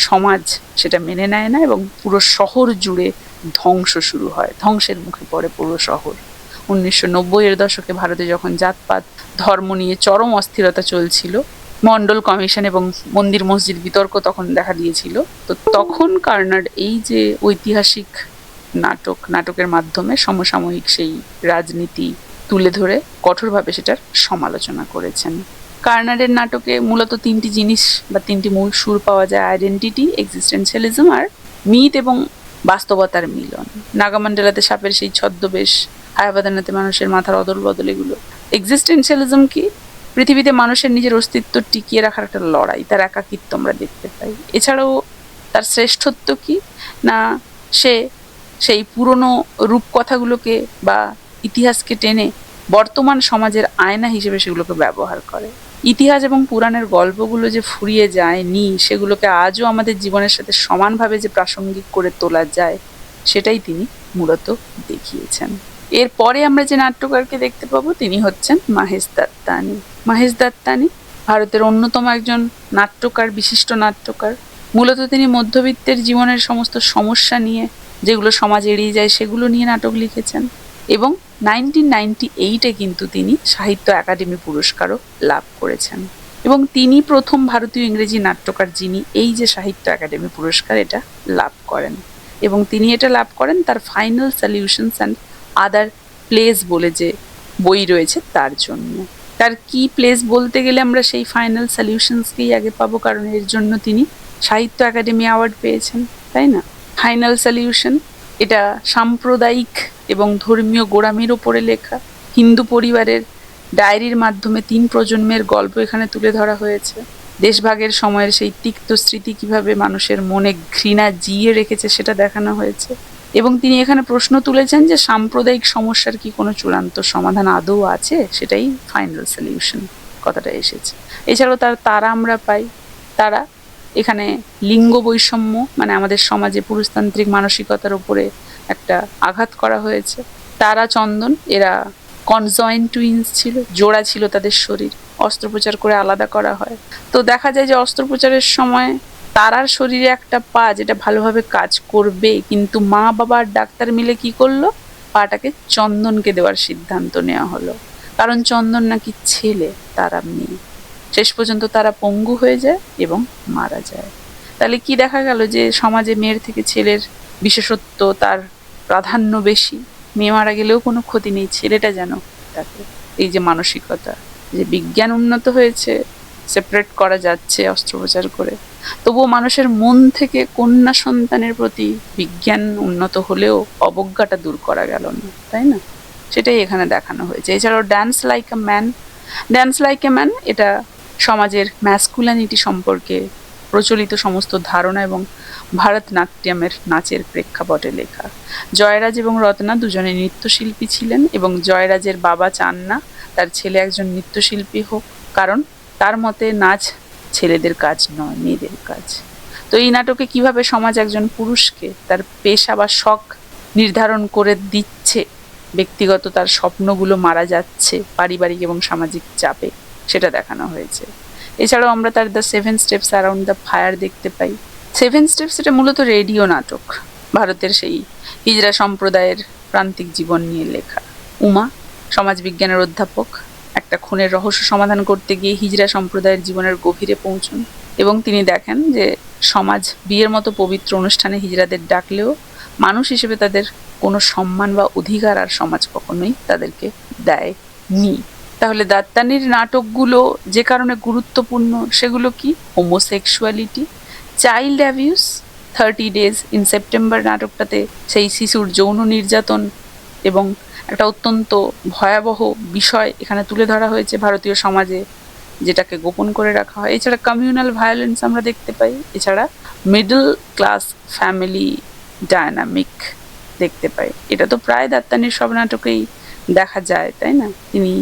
সমাজ সেটা মেনে নেয় না এবং পুরো শহর জুড়ে ধ্বংস শুরু হয়, ধ্বংসের মুখে পড়ে পুরো শহর। 1990-এর দশকে ভারতে যখন জাতপাত ধর্ম নিয়ে চরম অস্থিরতা চলছিল, মন্ডল কমিশন এবং মন্দির মসজিদ বিতর্ক তখন দেখা দিয়েছিল, তো তখন কার্নাড এই যে ঐতিহাসিক নাটকের মাধ্যমে সমসাময়িক সেই রাজনীতি তুলে ধরে কঠোরভাবে সেটার সমালোচনা করেছেন। কার্নাডের নাটকে মূলত তিনটি জিনিস বা তিনটি মূল সুর পাওয়া যায়: আইডেন্টিটি, এক্সিস্টেন্সিয়ালিজম আর মিথ এবং বাস্তবতার মিলন। নাগামণ্ডলাতে সাপের সেই ছদ্মবেশ, হায়াবাদানাতে মানুষের মাথার অদল বদল, এগুলো। এক্সিস্টেন্সিয়ালিজম কি? পৃথিবীতে মানুষের নিজের অস্তিত্ব টিকিয়ে রাখার একটা লড়াই, তার একাকিত্ব আমরা দেখতে পাই। এছাড়াও তার শ্রেষ্ঠত্ব কি না, সে সেই পুরনো রূপকথাগুলোকে বা ইতিহাসকে টেনে বর্তমান সমাজের আয়না হিসেবে সেগুলোকে ব্যবহার করে। ইতিহাস এবং পুরাণের গল্পগুলো যে ফুরিয়ে যায়নি, সেগুলোকে আজও আমাদের জীবনের সাথে সমানভাবে যে প্রাসঙ্গিক করে তোলা যায়, সেটাই তিনি মূলত দেখিয়েছেন। এরপরে আমরা যে নাট্যকারকে দেখতে পাবো তিনি হচ্ছেন মহেশ দত্তানি। মহেশ দত্তানি ভারতের অন্যতম একজন নাট্যকার, বিশিষ্ট নাট্যকার। মূলত তিনি মধ্যবিত্তের জীবনের সমস্ত সমস্যা নিয়ে, যেগুলো সমাজ এড়িয়ে যায়, সেগুলো নিয়ে নাটক লিখেছেন। এবং 1998-এ কিন্তু তিনি সাহিত্য একাডেমি পুরস্কারও লাভ করেছেন। এবং তিনি প্রথম ভারতীয় ইংরেজি নাট্যকার যিনি এই যে সাহিত্য একাডেমি পুরস্কার এটা লাভ করেন। এবং তিনি এটা লাভ করেন তার final solutions and other place বলে যে বই রয়েছে তার জন্য। তার কি প্লেস বলতে গেলে আমরা সেই ফাইনাল সলিউশনসকেই আগে পাবো, কারণ এর জন্য তিনি সাহিত্য একাডেমি অ্যাওয়ার্ড পেয়েছেন, তাই না? ফাইনাল সলিউশন এটা সাম্প্রদায়িক এবং ধর্মীয় গোঁড়ামির ওপরে লেখা। হিন্দু পরিবারের ডায়েরির মাধ্যমে 3 প্রজন্মের গল্প এখানে তুলে ধরা হয়েছে। দেশভাগের সময়ের সেই তিক্ত স্মৃতি কিভাবে মানুষের মনে ঘৃণা জিয়ে রেখেছে সেটা দেখানো হয়েছে। এবং তিনি এখানে প্রশ্ন তুলেছেন যে সাম্প্রদায়িক সমস্যার কি কোনো চূড়ান্ত সমাধান আদৌ আছে, সেটাই ফাইনাল সলিউশন কথাটা এসেছে। এছাড়াও তারা আমরা পাই, তারা এখানে লিঙ্গ বৈষম্য, মানে আমাদের সমাজে পুরুষতান্ত্রিক মানসিকতার উপরে একটা আঘাত করা হয়েছে। তারা, চন্দন, এরা কনজয়েন্ট টুইন্স ছিল, জোড়া ছিল তাদের শরীর, অস্ত্রোপচার করে আলাদা করা হয়। তো দেখা যায় যে অস্ত্রোপচারের সময় তারার শরীরে একটা পা যেটা ভালোভাবে কাজ করবে, কিন্তু মা বাবা আর ডাক্তার মিলে কি করলো, পাটাকে চন্দনকে দেওয়ার সিদ্ধান্ত নেওয়া হলো, কারণ চন্দন নাকি ছেলে, তারা মেয়ে। শেষ পর্যন্ত তারা পঙ্গু হয়ে যায় এবং মারা যায়। তাহলে কি দেখা গেল যে সমাজে মেয়ের থেকে ছেলের বিশেষত্ব, তার প্রাধান্য বেশি। মেয়ে মারা গেলেও কোনো ক্ষতি নেই, ছেলেটা যেন তাকে, এই যে মানসিকতা, যে বিজ্ঞান উন্নত হয়েছে, সেপারেট করা যাচ্ছে অস্ত্রোপচার করে, তবুও মানুষের মন থেকে কন্যা সন্তানের প্রতি বিজ্ঞান উন্নত হলেও অবজ্ঞাটা দূর করা গেল না, তাই না? সেটাই এখানে দেখানো হয়েছে। এছাড়াও ড্যান্স লাইক এ ম্যান এটা সমাজের ম্যাসকুলানিটি সম্পর্কে প্রচলিত সমস্ত ধারণা এবং ভারতনাট্যমের নাচের প্রেক্ষাপটে লেখা। জয়রাজ এবং রত্না দুজনে নৃত্যশিল্পী ছিলেন এবং জয়রাজের বাবা চান না তার ছেলে একজন নৃত্যশিল্পী হোক, কারণ তার মতে নাচ ছেলেদের কাজ নয়, মেয়েদের কাজ। তো এই নাটকে কিভাবে সমাজ একজন পুরুষকে তার পেশা বা শখ নির্ধারণ করে দিচ্ছে, ব্যক্তিগত তার স্বপ্নগুলো মারা যাচ্ছে পারিবারিক এবং সামাজিক চাপে, সেটা দেখানো হয়েছে। এছাড়াও আমরা তার the 7 steps around the fire দেখতে পাই। 7 স্টেপস এটা মূলত রেডিও নাটক, ভারতের সেই হিজড়া সম্প্রদায়ের প্রান্তিক জীবন নিয়ে লেখা। উমা, সমাজবিজ্ঞানের অধ্যাপক, একটা খুনের রহস্য সমাধান করতে গিয়ে হিজড়া সম্প্রদায়ের জীবনের গভীরে পৌঁছন এবং তিনি দেখেন যে সমাজ বিয়ের মতো পবিত্র অনুষ্ঠানে হিজড়াদের ডাকলেও মানুষ হিসেবে তাদের কোনো সম্মান বা অধিকার আর সমাজ কখনোই তাদেরকে দেয়নি। তাহলে দত্তানির নাটকগুলো যে কারণে গুরুত্বপূর্ণ সেগুলো কি? Homosexuality, child abuse, 30 days in September নাটকটাতে সেই শিশুর যৌন নির্যাতন এবং একটা অত্যন্ত ভয়াবহ বিষয় এখানে তুলে ধরা হয়েছে ভারতীয় সমাজে, যেটাকে গোপন করে রাখা হয়। এছাড়া কমিউনাল ভায়োলেন্স আমরা দেখতে পাই। এছাড়া মিডল ক্লাস ফ্যামিলি ডায়নামিক দেখতে পাই। এটা তো প্রায় দত্তানির সব নাটকেই দেখা যায়, তাই না? তিনি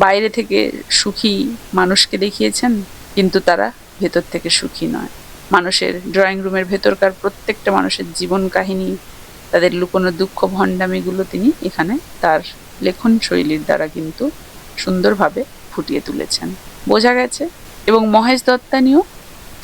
বাইরে থেকে সুখী মানুষকে দেখিয়েছেন, কিন্তু তারা ভেতর থেকে সুখী নয়। মানুষের ড্রয়িং রুমের ভেতরকার প্রত্যেকটা মানুষের জীবন কাহিনী, তাদের লুকোনো দুঃখ ভণ্ডামিগুলো তিনি এখানে তার লেখন শৈলীর দ্বারা কিন্তু সুন্দরভাবে ফুটিয়ে তুলেছেন, বোঝা গেছে। এবং মহেশ দত্তানিও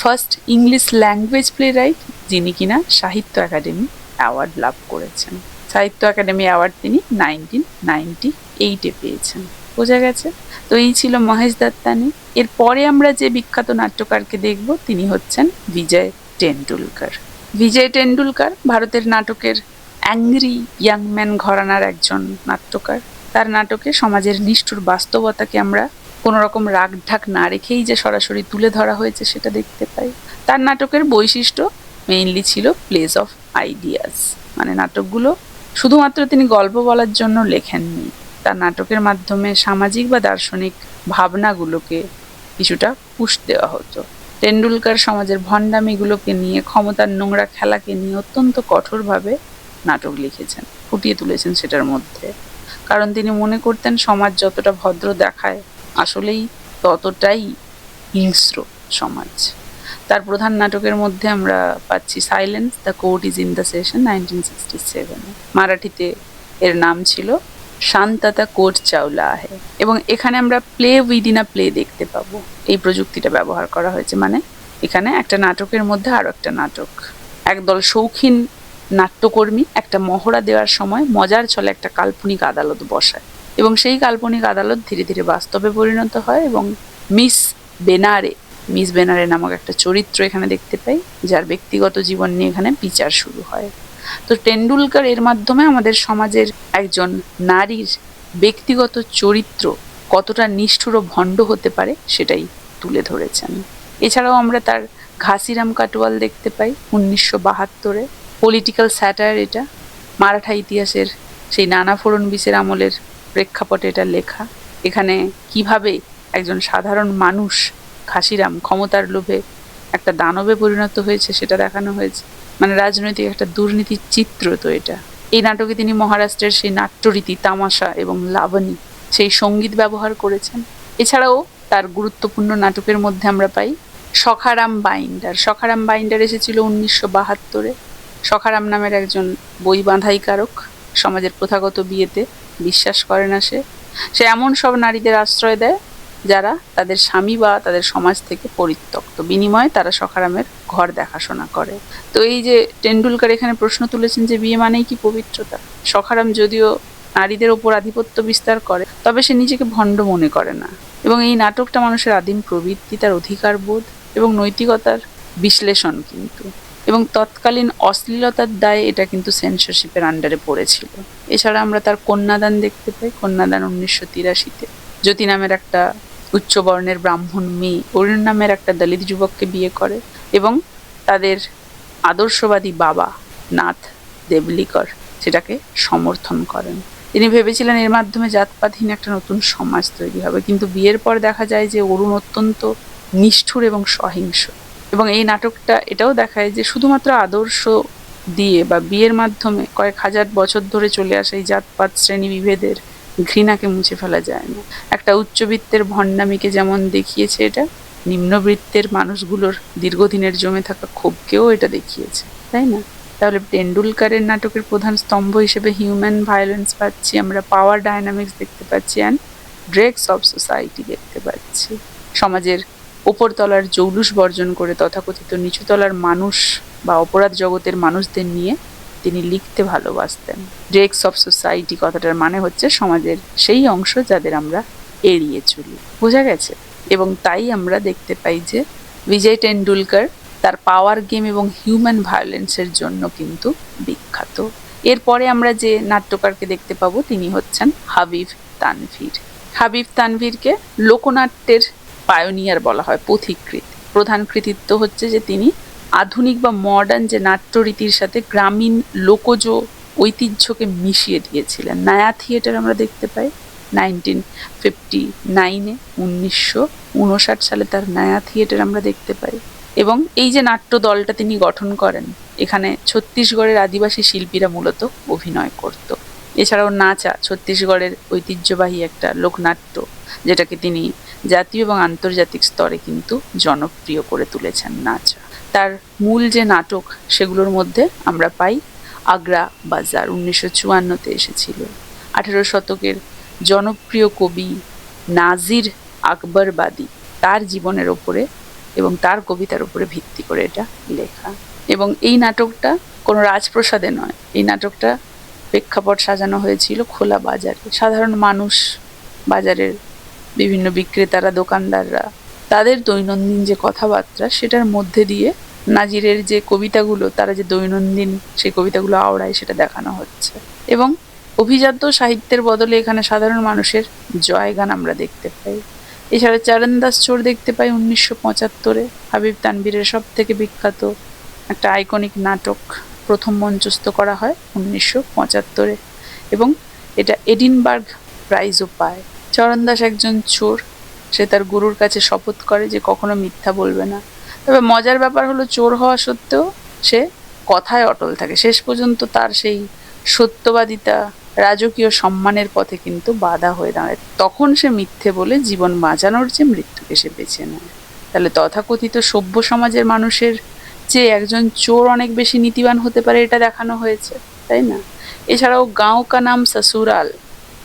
first English language playwright যিনি কিনা সাহিত্য একাডেমি অ্যাওয়ার্ড লাভ করেছেন। সাহিত্য একাডেমি অ্যাওয়ার্ড তিনি 1998-এ পেয়েছেন। বোঝা গেছে? তো এই ছিল মহেশ দত্তানি। এরপরে আমরা যে বিখ্যাত নাট্যকারকে দেখব তিনি হচ্ছেন বিজয় টেন্ডুলকার। বিজয় টেন্ডুলকার ভারতের নাটকের অ্যাংরি ইয়াং ম্যান ঘরানার একজন নাট্যকার। তার নাটকে সমাজের নিষ্ঠুর বাস্তবতাকে আমরা কোনো রকম রাগ ঢাক না রেখেই যে সরাসরি তুলে ধরা হয়েছে সেটা দেখতে পাই। তার নাটকের বৈশিষ্ট্য মেইনলি ছিল প্লেস অফ আইডিয়াস, মানে নাটকগুলো শুধুমাত্র তিনি গল্প বলার জন্য লেখেননি, তার নাটকের মাধ্যমে সামাজিক বা দার্শনিক ভাবনাগুলোকে কিছুটা পুশ দেওয়া হতো। টেন্ডুলকার সমাজের ভণ্ডামিগুলোকে নিয়ে, ক্ষমতার নোংরা খেলাকে নিয়ে অত্যন্ত কঠোরভাবে নাটক লিখেছেন, ফুটিয়ে তুলেছেন সেটার মধ্যে। কারণ তিনি মনে করতেন সমাজ যতটা ভদ্র দেখায় আসলেই ততটাই হিংস্র সমাজ। তার প্রধান নাটকের মধ্যে আমরা পাচ্ছি silence, the court is in the session 1967। মারাঠিতে এর নাম ছিল শান্ততা কোর্ট চাওলা আহে। এবং এখানে আমরা প্লে উইদিন আ প্লে দেখতে পাবো। এই প্রযুক্তিটা ব্যবহার করা হয়েছে, মানে এখানে একটা নাটকের মধ্যে আরো একটা নাটক। একদল শৌখিন নাট্যকর্মী একটা মহড়া দেওয়ার সময় মজার ছলে একটা কাল্পনিক আদালত বসায় এবং সেই কাল্পনিক আদালত ধীরে ধীরে বাস্তবে পরিণত হয় এবং মিস বেনারে নামক একটা চরিত্র এখানে দেখতে পাই, যার ব্যক্তিগত জীবন নিয়ে এখানে বিচার শুরু হয়। তো টেন্ডুলকার এর মাধ্যমে আমাদের সমাজের একজন নারীর ব্যক্তিগত চরিত্র কতটা নিষ্ঠুর ও ভণ্ড হতে পারে সেটাই তুলে ধরেছেন। এছাড়াও আমরা তার ঘাসিরাম কাটওয়াল দেখতে পাই 1972-এ। পলিটিক্যাল স্যাটায়ার এটা, মারাঠা ইতিহাসের সেই নানা ফড়নবিসের আমলের প্রেক্ষাপটে এটা লেখা। এখানে কিভাবে একজন সাধারণ মানুষ ঘাসিরাম ক্ষমতার লোভে একটা দানবে পরিণত হয়েছে সেটা দেখানো হয়েছে, মানে রাজনৈতিক একটা দুর্নীতির চিত্র তো এটা। এই নাটকে তিনি মহারাষ্ট্রের সেই নাট্যরীতি, তামাশা এবং লাবণী, সেই সঙ্গীত ব্যবহার করেছেন। এছাড়াও তার গুরুত্বপূর্ণ নাটকের মধ্যে আমরা পাই সখারাম বাইন্ডার। সখারাম বাইন্ডার এসেছিল 1972-এ। সখারাম নামের একজন বই বাঁধাইকারক, সমাজের প্রথাগত বিয়েতে বিশ্বাস করে না। সে এমন সব নারীদের আশ্রয় দেয় যারা তাদের স্বামী বা তাদের সমাজ থেকে পরিত্যক্ত, বিনিময়ে তারা সখারামের ঘর দেখাশোনা করে। তো এই যে টেন্ডুলকার এখানে প্রশ্ন তুলেছেন যে বিয়ে মানেই কি পবিত্রতা? সখারাম যদিও নারীদের ওপর আধিপত্য বিস্তার করে, তবে সে নিজেকে ভণ্ড মনে করে না। এবং এই নাটকটা মানুষের আদিম প্রবৃত্তি, তার অধিকার বোধ এবং নৈতিকতার বিশ্লেষণ কিন্তু। এবং তৎকালীন অশ্লীলতার দায়ে এটা কিন্তু সেন্সরশিপের আন্ডারে পড়েছিল। এছাড়া আমরা তার কন্যাদান দেখতে পাই। কন্যাদান 1983-তে জ্যোতি নামের একটা উচ্চবর্ণের ব্রাহ্মণ মেয়ে অরুণ নামের একটা দলিত যুবককে বিয়ে করে এবং তাদের আদর্শবাদী বাবা নাথ দেবলিকর সেটাকে সমর্থন করেন। তিনি ভেবেছিলেন এর মাধ্যমে জাতপাতহীন একটা নতুন সমাজ তৈরি হবে, কিন্তু বিয়ের পর দেখা যায় যে অরুণ অত্যন্ত নিষ্ঠুর এবং সহিংস। এবং এই নাটকটা এটাও দেখায় যে শুধুমাত্র আদর্শ দিয়ে বা বিয়ের মাধ্যমে কয়েক হাজার বছর ধরে চলে আসা এই জাতপাত শ্রেণী বিভেদের ঘৃণাকে মুছে ফেলা যায় না। একটা উচ্চবিত্তের ভণ্ডামিকে যেমন দেখিয়েছে এটা, নিম্নবিত্তের মানুষগুলোর দীর্ঘদিনের জমে থাকা ক্ষোভকেও এটা দেখিয়েছে, তাই না? তাহলে টেন্ডুলকারের নাটকের প্রধান স্তম্ভ হিসেবে হিউম্যান ভায়োলেন্স পাচ্ছি আমরা, পাওয়ার ডায়নামিক্স দেখতে পাচ্ছি, অ্যান্ড ড্রেগস অফ সোসাইটি দেখতে পাচ্ছি। সমাজের ওপরতলার জৌলুস বর্জন করে তথাকথিত নিচুতলার মানুষ বা অপরাধ জগতের মানুষদের নিয়ে তিনি লিখতে ভালোবাসতেন। ড্রেগস অফ সোসাইটি কথাটার মানে হচ্ছে সমাজের সেই অংশ যাদের আমরা এড়িয়ে চলি। বোঝা গেছে? এবং তাই আমরা দেখতে পাই যে বিজয় টেন্ডুলকার তার পাওয়ার গেম এবং হিউম্যান ভায়োলেন্সের জন্য কিন্তু বিখ্যাত। এরপরে আমরা যে নাট্যকারকে দেখতে পাবো তিনি হচ্ছেন হাবিব তানভীর। হাবিব তানভীরকে লোকনাট্যের পায়োনিয়ার বলা হয়, পথিকৃৎ। প্রধান কৃতিত্ব হচ্ছে যে তিনি আধুনিক বা মডার্ন যে নাট্যরীতির সাথে গ্রামীণ লোকজ ঐতিহ্যকে মিশিয়ে দিয়েছিলেন। নায়া থিয়েটার আমরা দেখতে পাই 1959-এ, 1959 সালে তার নায়া থিয়েটার আমরা দেখতে পাই। এবং এই যে নাট্য দলটা তিনি গঠন করেন, এখানে ছত্তিশগড়ের আদিবাসী শিল্পীরা মূলত অভিনয় করত। এছাড়াও নাচা, ছত্তিশগড়ের ঐতিহ্যবাহী একটা লোকনাট্য, যেটাকে তিনি জাতীয় এবং আন্তর্জাতিক স্তরে কিন্তু জনপ্রিয় করে তুলেছেন নাচা। তার মূল যে নাটক সেগুলোর মধ্যে আমরা পাই আগ্রা বাজার, 1954-তে এসেছিল। 18 শতকের জনপ্রিয় কবি নাজির আকবরবাদী তার জীবনের ওপরে এবং তার কবিতার উপরে ভিত্তি করে এটা লেখা। এবং এই নাটকটা কোনো রাজপ্রাসাদে নয়, এই নাটকটা প্রেক্ষাপট সাজানো হয়েছিল খোলা বাজারে। সাধারণ মানুষ, বাজারের বিভিন্ন বিক্রেতারা, দোকানদাররা, তাদের দৈনন্দিন যে কথাবার্তা সেটার মধ্যে দিয়ে নাজিরের যে কবিতাগুলো, তারা যে দৈনন্দিন সেই কবিতাগুলো আওড়ায় সেটা দেখানো হচ্ছে। এবং অভিজাত সাহিত্যের বদলে এখানে সাধারণ মানুষের জয়গান আমরা দেখতে পাই। এছাড়া চরণদাস চোর দেখতে পাই 1975-এ, হাবিব তানভীরের সব থেকে বিখ্যাত একটা আইকনিক নাটক প্রথম মঞ্চস্থ করা হয় 1975-এ, এবং এটা এডিনবার্গ প্রাইজও পায়। চরণদাস একজন চোর, সে তার গুরুর কাছে শপথ করে যে কখনো মিথ্যা বলবে না। তবে মজার ব্যাপার হলো, চোর হওয়া সত্ত্বেও সে কথায় অটল থাকে। শেষ পর্যন্ত তার সেই সত্যবাদিতা রাজকীয় সম্মানের পথে কিন্তু বাধা হয়ে দাঁড়ায়। তখন সে মিথ্যে বলে জীবন বাঁচানোর চেয়ে মৃত্যুকে সে বেছে নেয়। তাহলে তথাকথিত সভ্য সমাজের মানুষের চেয়ে একজন চোর অনেক বেশি নীতিবান হতে পারে, এটা দেখানো হয়েছে, তাই না? এছাড়াও গাঁও কা নাম সসুরাল,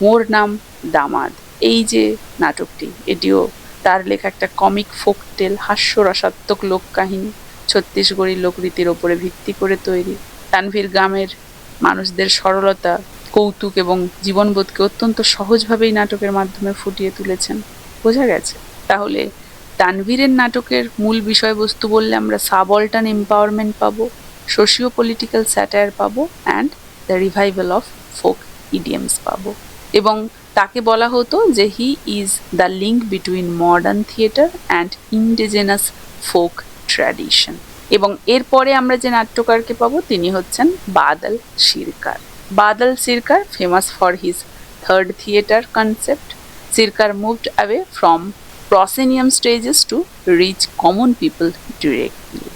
মোর নাম দামাদ, এই যে নাটকটি, এটিও তার লেখা একটা কমিক ফোকটেল, হাস্যরসাত্মক লোক কাহিনী, ছত্তিশগড়ি লোকরীতির ওপরে ভিত্তি করে তৈরি। তানভীর গ্রামের মানুষদের সরলতা, কৌতুক এবং জীবনবোধকে অত্যন্ত সহজভাবেই নাটকের মাধ্যমে ফুটিয়ে তুলেছেন। বোঝা গেছে? তাহলে তানভীরের নাটকের মূল বিষয়বস্তু বললে আমরা সাবঅল্টার্ন এম্পাওয়ারমেন্ট পাবো, সোশিও পলিটিক্যাল স্যাটায়ার পাবো, and the revival of folk idioms পাবো। এবং তাকে বলা হতো যে he is the link between modern theatre and indigenous folk tradition. এবং এরপরে আমরা যে নাট্যকারকে পাবো তিনি হচ্ছেন Badal Sircar. Badal Sircar, famous for his third theatre concept, Sircar moved away from proscenium stages to reach common people directly.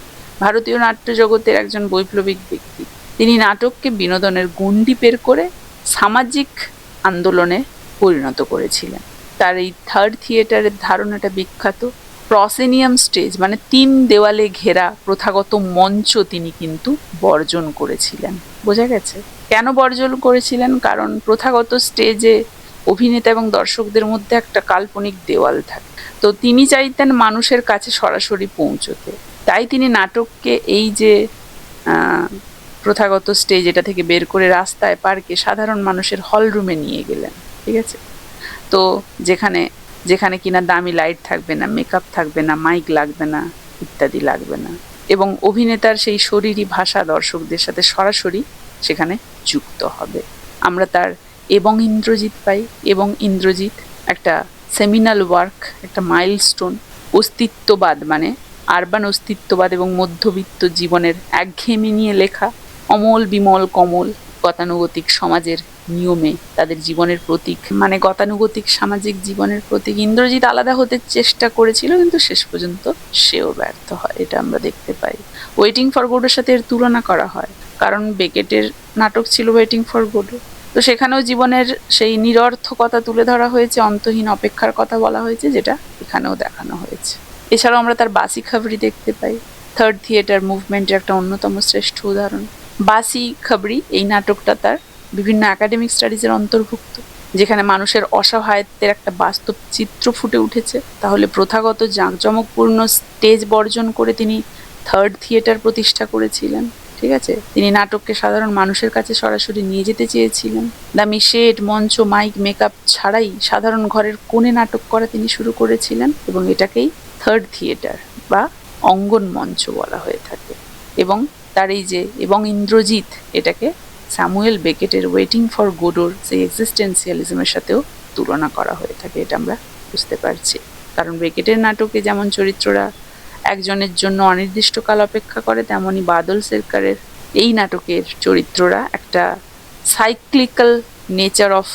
ভারতীয় নাট্য জগতের একজন বৈপ্লবিক ব্যক্তি, তিনি নাটককে বিনোদনের গণ্ডি পের করে সামাজিক আন্দোলনে পরিণত করেছিলেন। তার এই থার্ড থিয়েটারের ধারণাটা বিখ্যাত। প্রসেনিয়াম স্টেজ মানে 3 দেওয়ালে ঘেরা প্রথাগত মঞ্চ তিনি কিন্তু বর্জন করেছিলেন। বোঝা গেছে? কেন বর্জন করেছিলেন? কারণ প্রথাগত স্টেজে অভিনেতা এবং দর্শকদের মধ্যে একটা কাল্পনিক দেওয়াল থাকে, তো তিনি চাইতেন মানুষের কাছে সরাসরি পৌঁছতে। তাই তিনি নাটককে এই যে প্রথাগত স্টেজ, এটা থেকে বের করে রাস্তায়, পার্কে, সাধারণ মানুষের হল রুমে নিয়ে গেলেন। ঠিক আছে? তো যেখানে যেখানে কিনা দামি লাইট থাকবে না, মেকআপ থাকবে না, মাইক লাগবে না, ইত্যাদি লাগবে না, এবং অভিনেতার সেই শরীরী ভাষা দর্শকদের সাথে সরাসরি সেখানে যুক্ত হবে। আমরা তার এবং ইন্দ্রজিৎ পাই। এবং ইন্দ্রজিৎ একটা সেমিনাল ওয়ার্ক, একটা মাইলস্টোন। অস্তিত্ববাদ মানে আরবান অস্তিত্ববাদ এবং মধ্যবিত্ত জীবনের একঘেয়েমি নিয়ে লেখা, অমল বিমল কমল গতানুগতিক সমাজের নিয়মে তাদের জীবনের প্রতীক, মানে গতানুগতিক সামাজিক জীবনের প্রতীক। ইন্দ্রজিৎ আলাদা হতে চেষ্টা করেছিল, কিন্তু শেষ পর্যন্ত সেও ব্যর্থ হয়, এটা আমরা দেখতে পাই। ওয়েটিং ফর গোডোর সাথে এর তুলনা করা হয়, কারণ বেকেটের নাটক ছিল ওয়েটিং ফর গোডো, তো সেখানেও জীবনের সেই নিরর্থকতা তুলে ধরা হয়েছে, অন্তহীন অপেক্ষার কথা বলা হয়েছে, যেটা এখানেও দেখানো হয়েছে। এছাড়াও আমরা তার বাসি খবরি দেখতে পাই, থার্ড থিয়েটার মুভমেন্টের একটা অন্যতম শ্রেষ্ঠ উদাহরণ। বাসি খবরি এই নাটকটা তার বিভিন্ন একাডেমিক স্টাডিজের অন্তর্ভুক্ত, যেখানে মানুষের অসহায়ত্বের একটা বাস্তব চিত্র ফুটে উঠেছে। তাহলে প্রথাগত জাঁকজমকপূর্ণ স্টেজ বর্জন করে তিনি থার্ড থিয়েটার প্রতিষ্ঠা করেছিলেন। ঠিক আছে? তিনি নাটককে সাধারণ মানুষের কাছে সরাসরি নিয়ে যেতে চেয়েছিলেন। দামি শেড, মঞ্চ, মাইক, মেকআপ ছাড়াই সাধারণ ঘরের কোণে নাটক করা তিনি শুরু করেছিলেন, এবং এটাকেই থার্ড থিয়েটার বা অঙ্গন মঞ্চ বলা হয়ে থাকে। এবং তার এই যে এবং ইন্দ্রজিৎ, এটাকে স্যামুয়েল বেকেটের ওয়েটিং ফর গোডোর সেই এক্সিস্টেন্সিয়ালিজমের সাথেও তুলনা করা হয়ে থাকে, এটা আমরা বুঝতে পারছি। কারণ বেকেটের নাটকে যেমন চরিত্ররা একজনের জন্য অনির্দিষ্টকাল অপেক্ষা করে, তেমনি বাদল সরকারের এই নাটকের চরিত্ররা একটা সাইক্লিক্যাল নেচার অফ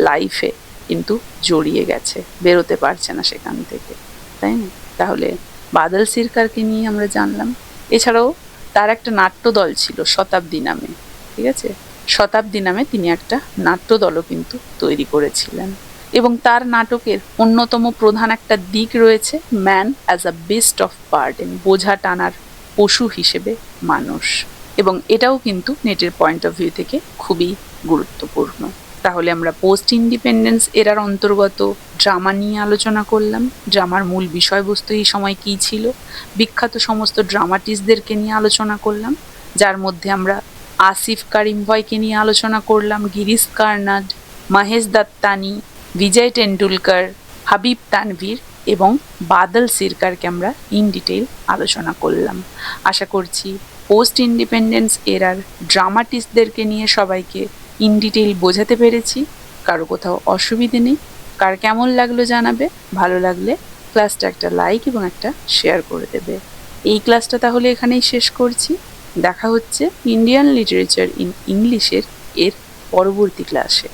লাইফে কিন্তু জড়িয়ে গেছে, বেরোতে পারছে না সেখান থেকে, তাই না? তাহলে বাদল সরকারকে নিয়ে আমরা জানলাম। এছাড়াও তার একটা নাট্যদল ছিল শতাব্দী নামে। ঠিক আছে? শতাব্দী নামে তিনি একটা নাট্যদলও কিন্তু তৈরি করেছিলেন। এবং তার নাটকের অন্যতম প্রধান একটা দিক রয়েছে, man as a best of burden, বোঝা টানার পশু হিসেবে মানুষ। এবং এটাও কিন্তু নেটের পয়েন্ট অফ ভিউ থেকে খুবই গুরুত্বপূর্ণ। তাহলে আমরা পোস্ট ইন্ডিপেন্ডেন্স এরার অন্তর্গত ড্রামা নিয়ে আলোচনা করলাম। ড্রামার মূল বিষয়বস্তু এই সময় কী ছিল, বিখ্যাত সমস্ত ড্রামাটিস্টদেরকে নিয়ে আলোচনা করলাম, যার মধ্যে আমরা আসিফ কারিমভয়কে নিয়ে আলোচনা করলাম, গিরিশ কার্নাড, মহেশ দত্তানি, বিজয় টেন্ডুলকার, হাবিব তানভীর এবং বাদল সিরকারকে আমরা ইন ডিটেইল আলোচনা করলাম। আশা করছি পোস্ট ইন্ডিপেন্ডেন্স এরার ড্রামাটিস্টদেরকে নিয়ে সবাইকে ইন ডিটেইল বোঝাতে পেরেছি। কারো কোথাও অসুবিধে নেই। কার কেমন লাগলো জানাবে, ভালো লাগলে ক্লাসটা একটা লাইক এবং একটা শেয়ার করে দেবে। এই ক্লাসটা তাহলে এখানেই শেষ করছি। দেখা হচ্ছে ইন্ডিয়ান লিটারেচার ইন ইংলিশের এর পরবর্তী ক্লাসে।